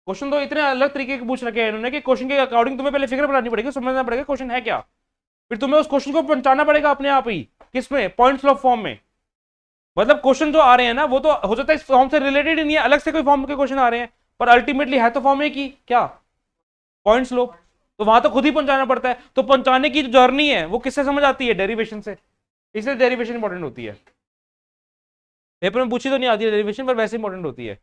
क्वेश्चन तो इतने अलग तरीके के पूछ रखे हैं इन्होंने कि क्वेश्चन के अकॉर्डिंग तुम्हें पहले फिगर बनानी पड़ेगी, समझना पड़ेगा क्वेश्चन है क्या, फिर तुम्हें उस क्वेश्चन को पहुंचाना पड़ेगा अपने आप ही, किसमें पॉइंट्स ऑफ फॉर्म में, मतलब क्वेश्चन जो आ रहे हैं ना वो तो हो सकता है इस फॉर्म से रिलेटेड ही नहीं है, अलग से कोई फॉर्म के क्वेश्चन आ रहे हैं, पर अल्टीमेटली है तो फॉर्म एक ही क्या, पॉइंट्स लो, तो वहां तो खुद ही पहुंचाना पड़ता है, तो पहुंचाने की जो जर्नी है वो किससे समझ आती है, डेरिवेशन से, इसलिए डेरिवेशन इंपॉर्टेंट होती है, पेपर में पूछी तो नहीं आती है डेरिवेशन, पर वैसे इंपॉर्टेंट होती है,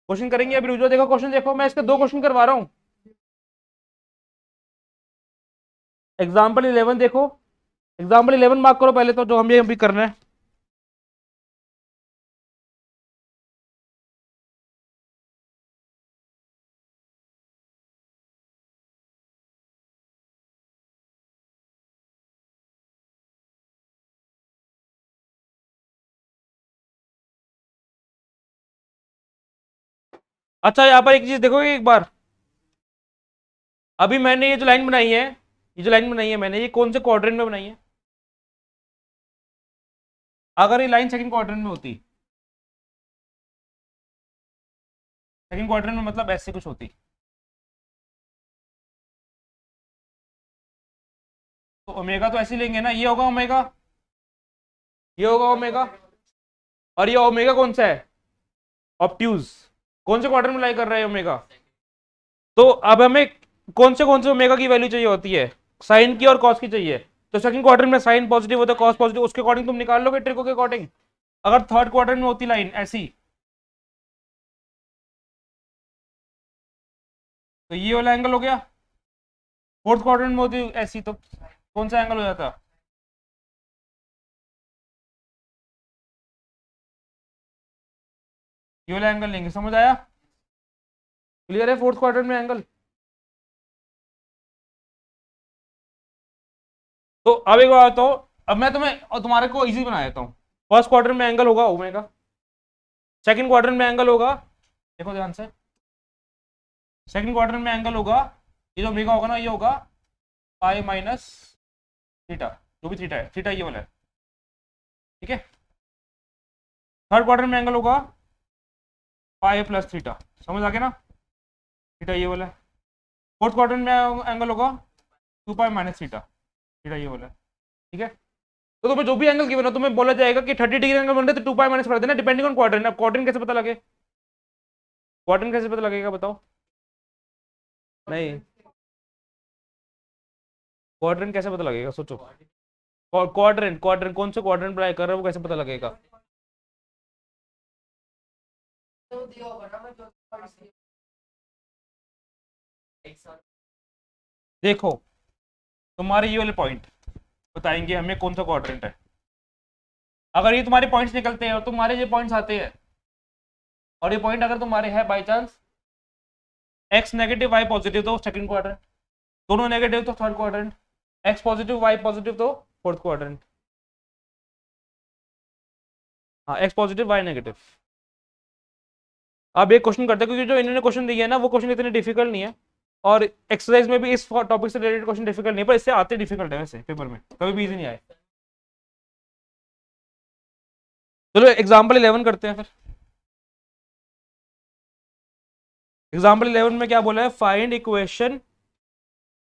क्वेश्चन करेंगे अभी रुको, देखो क्वेश्चन देखो, मैं इसके दो क्वेश्चन करवा रहा हूं, एग्जाम्पल 11 देखो, एग्जाम्पल 11 मार्क करो पहले तो, जो हम ये अभी करना है, अच्छा यहाँ पर एक चीज देखोगे एक बार, अभी मैंने ये जो लाइन बनाई है ये जो लाइन बनाई है मैंने, ये कौन से क्वाड्रेंट में बनाई है? अगर ये लाइन सेकंड क्वाड्रेंट में होती, सेकंड क्वाड्रेंट में मतलब ऐसे कुछ होती, तो ओमेगा तो ऐसे लेंगे ना, ये होगा ओमेगा, ये होगा ओमेगा, और ये ओमेगा कौन सा है? ऑब्ट्यूज। कौन से क्वाड्रेंट में लाई कर रहा है ओमेगा? तो अब हमें कौन से ओमेगा की वैल्यू चाहिए होती है? साइन की और कॉस की चाहिए। तो सेकंड क्वाड्रेंट में साइन पॉजिटिव होता है, कॉस पॉजिटिव, उसके अकॉर्डिंग तुम निकाल लोगे ट्रिको के अकॉर्डिंग। अगर थर्ड क्वाड्रेंट में होती लाइन ऐसी, तो ये वाला एंगल हो गया। फोर्थ क्वाड्रेंट में होती ऐसी, तो कौन सा एंगल हो जाता? ये वाला एंगल लेंगे, समझ आया? क्लियर है फोर्थ क्वाड्रेंट में एंगल? तो अब एक बात बताओ, अब मैं तुम्हें और तुम्हारे को इजी बना देता हूँ। फर्स्ट क्वाड्रेंट में एंगल होगा ओमेगा, सेकंड क्वाड्रेंट में एंगल होगा, देखो ध्यान से, सेकंड क्वाड्रेंट में एंगल होगा, ये जो ओमेगा होगा ना, ये होगा पाई माइनस थीटा, जो भी थीटा है, थीटा ये वाला है, ठीक है। थर्ड क्वाड्रेंट में एंगल होगा पाई प्लस थीटा, समझ आ गया ना, थीटा ये वाला है। फोर्थ क्वाड्रेंट में एंगल होगा 2 पाई माइनस थीटा, थीटा ये वाला है, ठीक है। तो तुम्हें जो भी एंगल गिवन हो, तुम्हें बोला जाएगा कि 30 डिग्री एंगल बन रहा है तो 2 पाई माइनस कर देना, डिपेंडिंग ऑन क्वाड्रेंट। अब क्वाड्रेंट कैसे पता लगे? क्वाड्रेंट कैसे पता लगेगा बताओ? नहीं, क्वाड्रेंट कैसे पता लगेगा, सोचो। क्वाड्रेंट क्वाड्रेंट कौन से क्वाड्रेंट अप्लाई कर रहे हो, वो कैसे पता लगेगा? देखो, तुम्हारे ये वाले पॉइंट बताएंगे हमें कौन सा क्वाड्रेंट है। अगर ये तुम्हारे पॉइंट्स निकलते हैं और तुम्हारे ये पॉइंट्स आते हैं, और ये पॉइंट अगर तुम्हारे है by chance X negative Y positive, तो सेकंड क्वाड्रेंट, दोनों नेगेटिव तो third quadrant, X positive Y positive तो फोर्थ क्वाड्रेंट। हाँ, एक्स पॉजिटिव वाई नेगेटिव। अब एक क्वेश्चन करते हैं, क्योंकि जो इन्होंने क्वेश्चन दिया है ना, वो क्वेश्चन इतने डिफिकल्ट नहीं है, और एक्सरसाइज में भी इस टॉपिक से रिलेटेड क्वेश्चन डिफिकल्ट नहीं है, पर इससे आते डिफिकल्ट है वैसे पेपर में, कभी भी इजी नहीं आए। चलो एग्जाम्पल 11 करते हैं फिर। एग्जाम्पल 11 में क्या बोला है? Find equation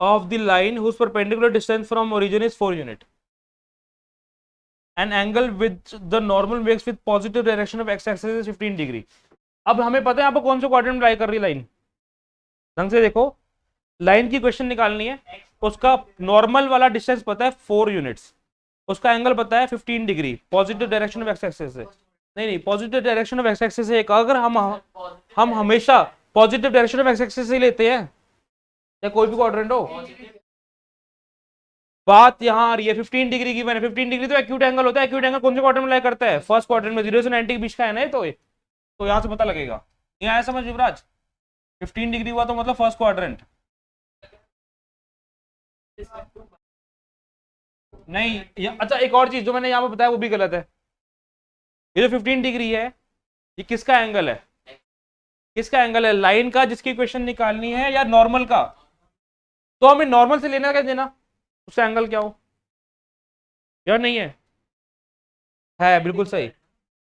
of the line whose perpendicular distance from origin is 4 unit, an angle with the normal makes with positive direction of X axis is 15 degree. अब हमें पता है यहाँ पर कौन से क्वाड्रेंट में लाई कर रही है लाइन, ढंग से देखो। लाइन की क्वेश्चन निकालनी है, उसका नॉर्मल वाला डिस्टेंस पता है 4 यूनिट्स, उसका एंगल पता है 15 degree, positive direction of X axis से। नहीं, positive direction of X axis से, अगर हम हमेशा positive direction of X axis से लेते हैं, या कोई भी क्वाड्रेंट हो, बात यहाँ आ रही है 15 डिग्री की। मैंने 15 डिग्री तो एक्यूट एंगल होता है, एक्यूट एंगल कौन से क्वाड्रेंट में लाई करता है? फर्स्ट क्वाड्रेंट में, 0 से 90 के बीच का है ना ये, तो यहाँ से पता लगेगा। ये आया समझ युवराज? 15 डिग्री हुआ तो मतलब फर्स्ट क्वाड्रेंट। नहीं, अच्छा एक और चीज जो मैंने यहाँ पे बताया वो भी गलत है। ये जो 15 डिग्री है, ये किसका एंगल है? किसका एंगल है? लाइन का, जिसकी इक्वेशन निकालनी है, या नॉर्मल का? तो हमें नॉर्मल से लेना क्या देना, उसका एंगल क्या हो, या नहीं है? है बिल्कुल सही।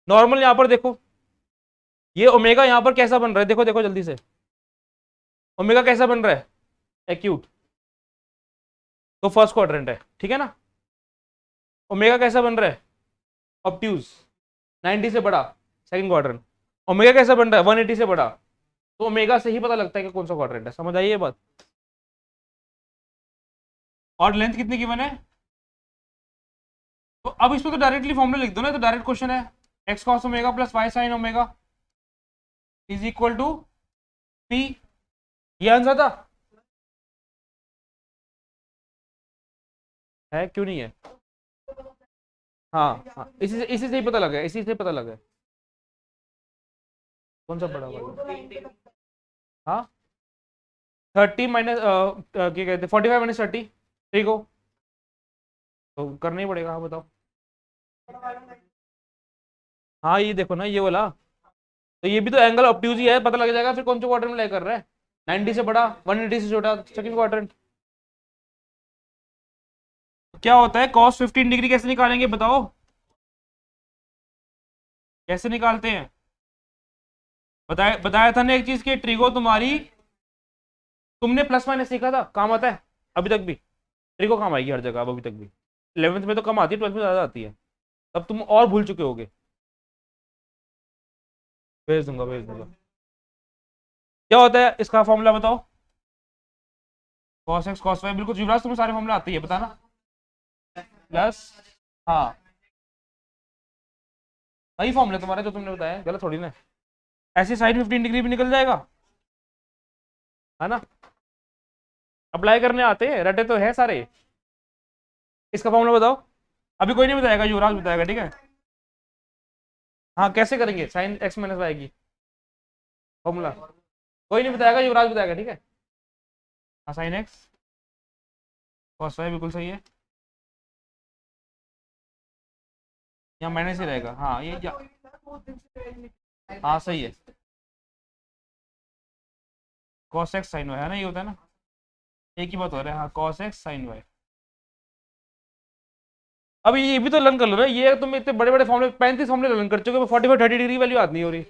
नॉर्मल यहाँ पर देखो, ये ओमेगा यहाँ पर कैसा बन रहा है, देखो देखो जल्दी से, ओमेगा कैसा बन रहा है? एक्यूट, तो फर्स्ट क्वाड्रेंट है, ठीक है ना। ओमेगा कैसा बन रहा है? ऑब्ट्यूज, 90 से बड़ा, सेकंड क्वाड्रेंट। ओमेगा कैसा बन रहा है? 180 से बड़ा, तो ओमेगा से ही पता लगता है कि कौन सा क्वाड्रेंट है। समझ आई ये बात? और लेंथ कितनी गिवन है? तो अब इसमें तो डायरेक्टली फॉर्मूला लिख दो ना, तो डायरेक्ट क्वेश्चन है, X cos omega plus Y sine omega is equal to P. ये आंसर था, है क्यों नहीं है? हाँ हाँ, इसी से ही पता लगा, इसी से पता लगा। कौन सा बड़ा वाला? हाँ, 30 माइनस क्या कहते हैं, 45 माइनस 30, ठीक हो, तो करना ही पड़ेगा। हाँ बताओ। हाँ ये देखो ना, ये वाला, तो ये भी तो एंगल ऑब्ट्यूज ही है, पता लग जाएगा फिर कौन से क्वाड्रेंट में लाई कर रहा है। 90 से बड़ा, 180 से छोटा, सेकंड क्वाड्रेंट। क्या होता है cos 15 डिग्री कैसे निकालेंगे बताओ, कैसे निकालते हैं? बताया बताया था ना एक चीज के ट्रिगो तुम्हारी, तुमने प्लस माइनस सीखा था, काम आता है अभी तक भी, ट्रिगो काम आएगी हर जगह अब अभी तक भी। 11th में तो कम आती है, 12th में ज्यादा आती है, तब तुम और भूल चुके होगे। भेज दूंगा भेज दूंगा। क्या होता है इसका फॉर्मूला बताओ? cos x cos y, बिल्कुल युवराज तुम्हें सारे फॉर्मूला आते ही है बताना। प्लस, हाँ सही फॉर्मूला तुम्हारे जो तुमने बताया, गलत थोड़ी ना है। ऐसे साइन 15 डिग्री भी निकल जाएगा, है ना? अप्लाई करने आते हैं, रटे तो है सारे। इसका फॉर्मूला बताओ। अभी कोई नहीं बताएगा, युवराज बताएगा, ठीक है? हाँ कैसे करेंगे साइन एक्स माइनस वाई की फॉर्मूला? कोई नहीं बताएगा, युवराज बताएगा, ठीक है? हाँ साइन एक्स कॉस वाई बिल्कुल सही है, यहाँ माइनस ही रहेगा, हाँ ये क्या, हाँ सही है। कॉस एक्स साइन वाई है ना, ये होता है ना, एक ही बात हो रहा है, हाँ कॉस एक्स साइन वाई। अभी ये भी तो लर्न कर लो ना, ये तुम इतने बड़े बड़े फॉर्मूले 35 फॉर्मूले लर्न कर चुके हो, 45 30 डिग्री वैल्यू याद नहीं हो रही।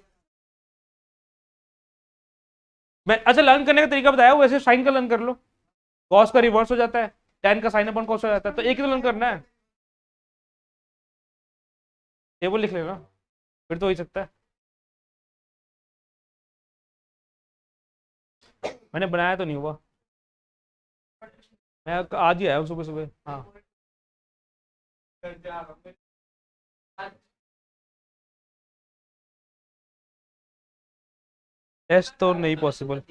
मैं अच्छा लर्न करने का तरीका बताया, वैसे साइन का लर्न कर लो, कॉस का रिवर्स हो जाता है, टेन का साइन अपन कॉस हो जाता है, तो एक ही तो लर्न करना है, टेबल लिख लेना, फिर तो हो ही सकता है। मैंने बनाया तो नहीं हुआ, मैं आज ही आया हूँ सुबह सुबह, हाँ। टेस्ट तो नहीं पॉसिबल।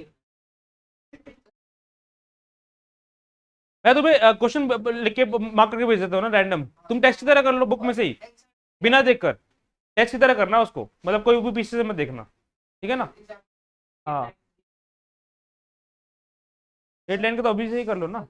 मैं तुम्हें क्वेश्चन लिख के मार्क करके भेज देता हूँ ना रैंडम, तुम टेस्ट की तरह कर लो बुक में से ही, बिना देखकर, टेस्ट की तरह करना उसको, मतलब कोई भी पीछे से मत देखना, ठीक है ना? हाँ डेडलाइन का तो अभी से ही कर लो ना।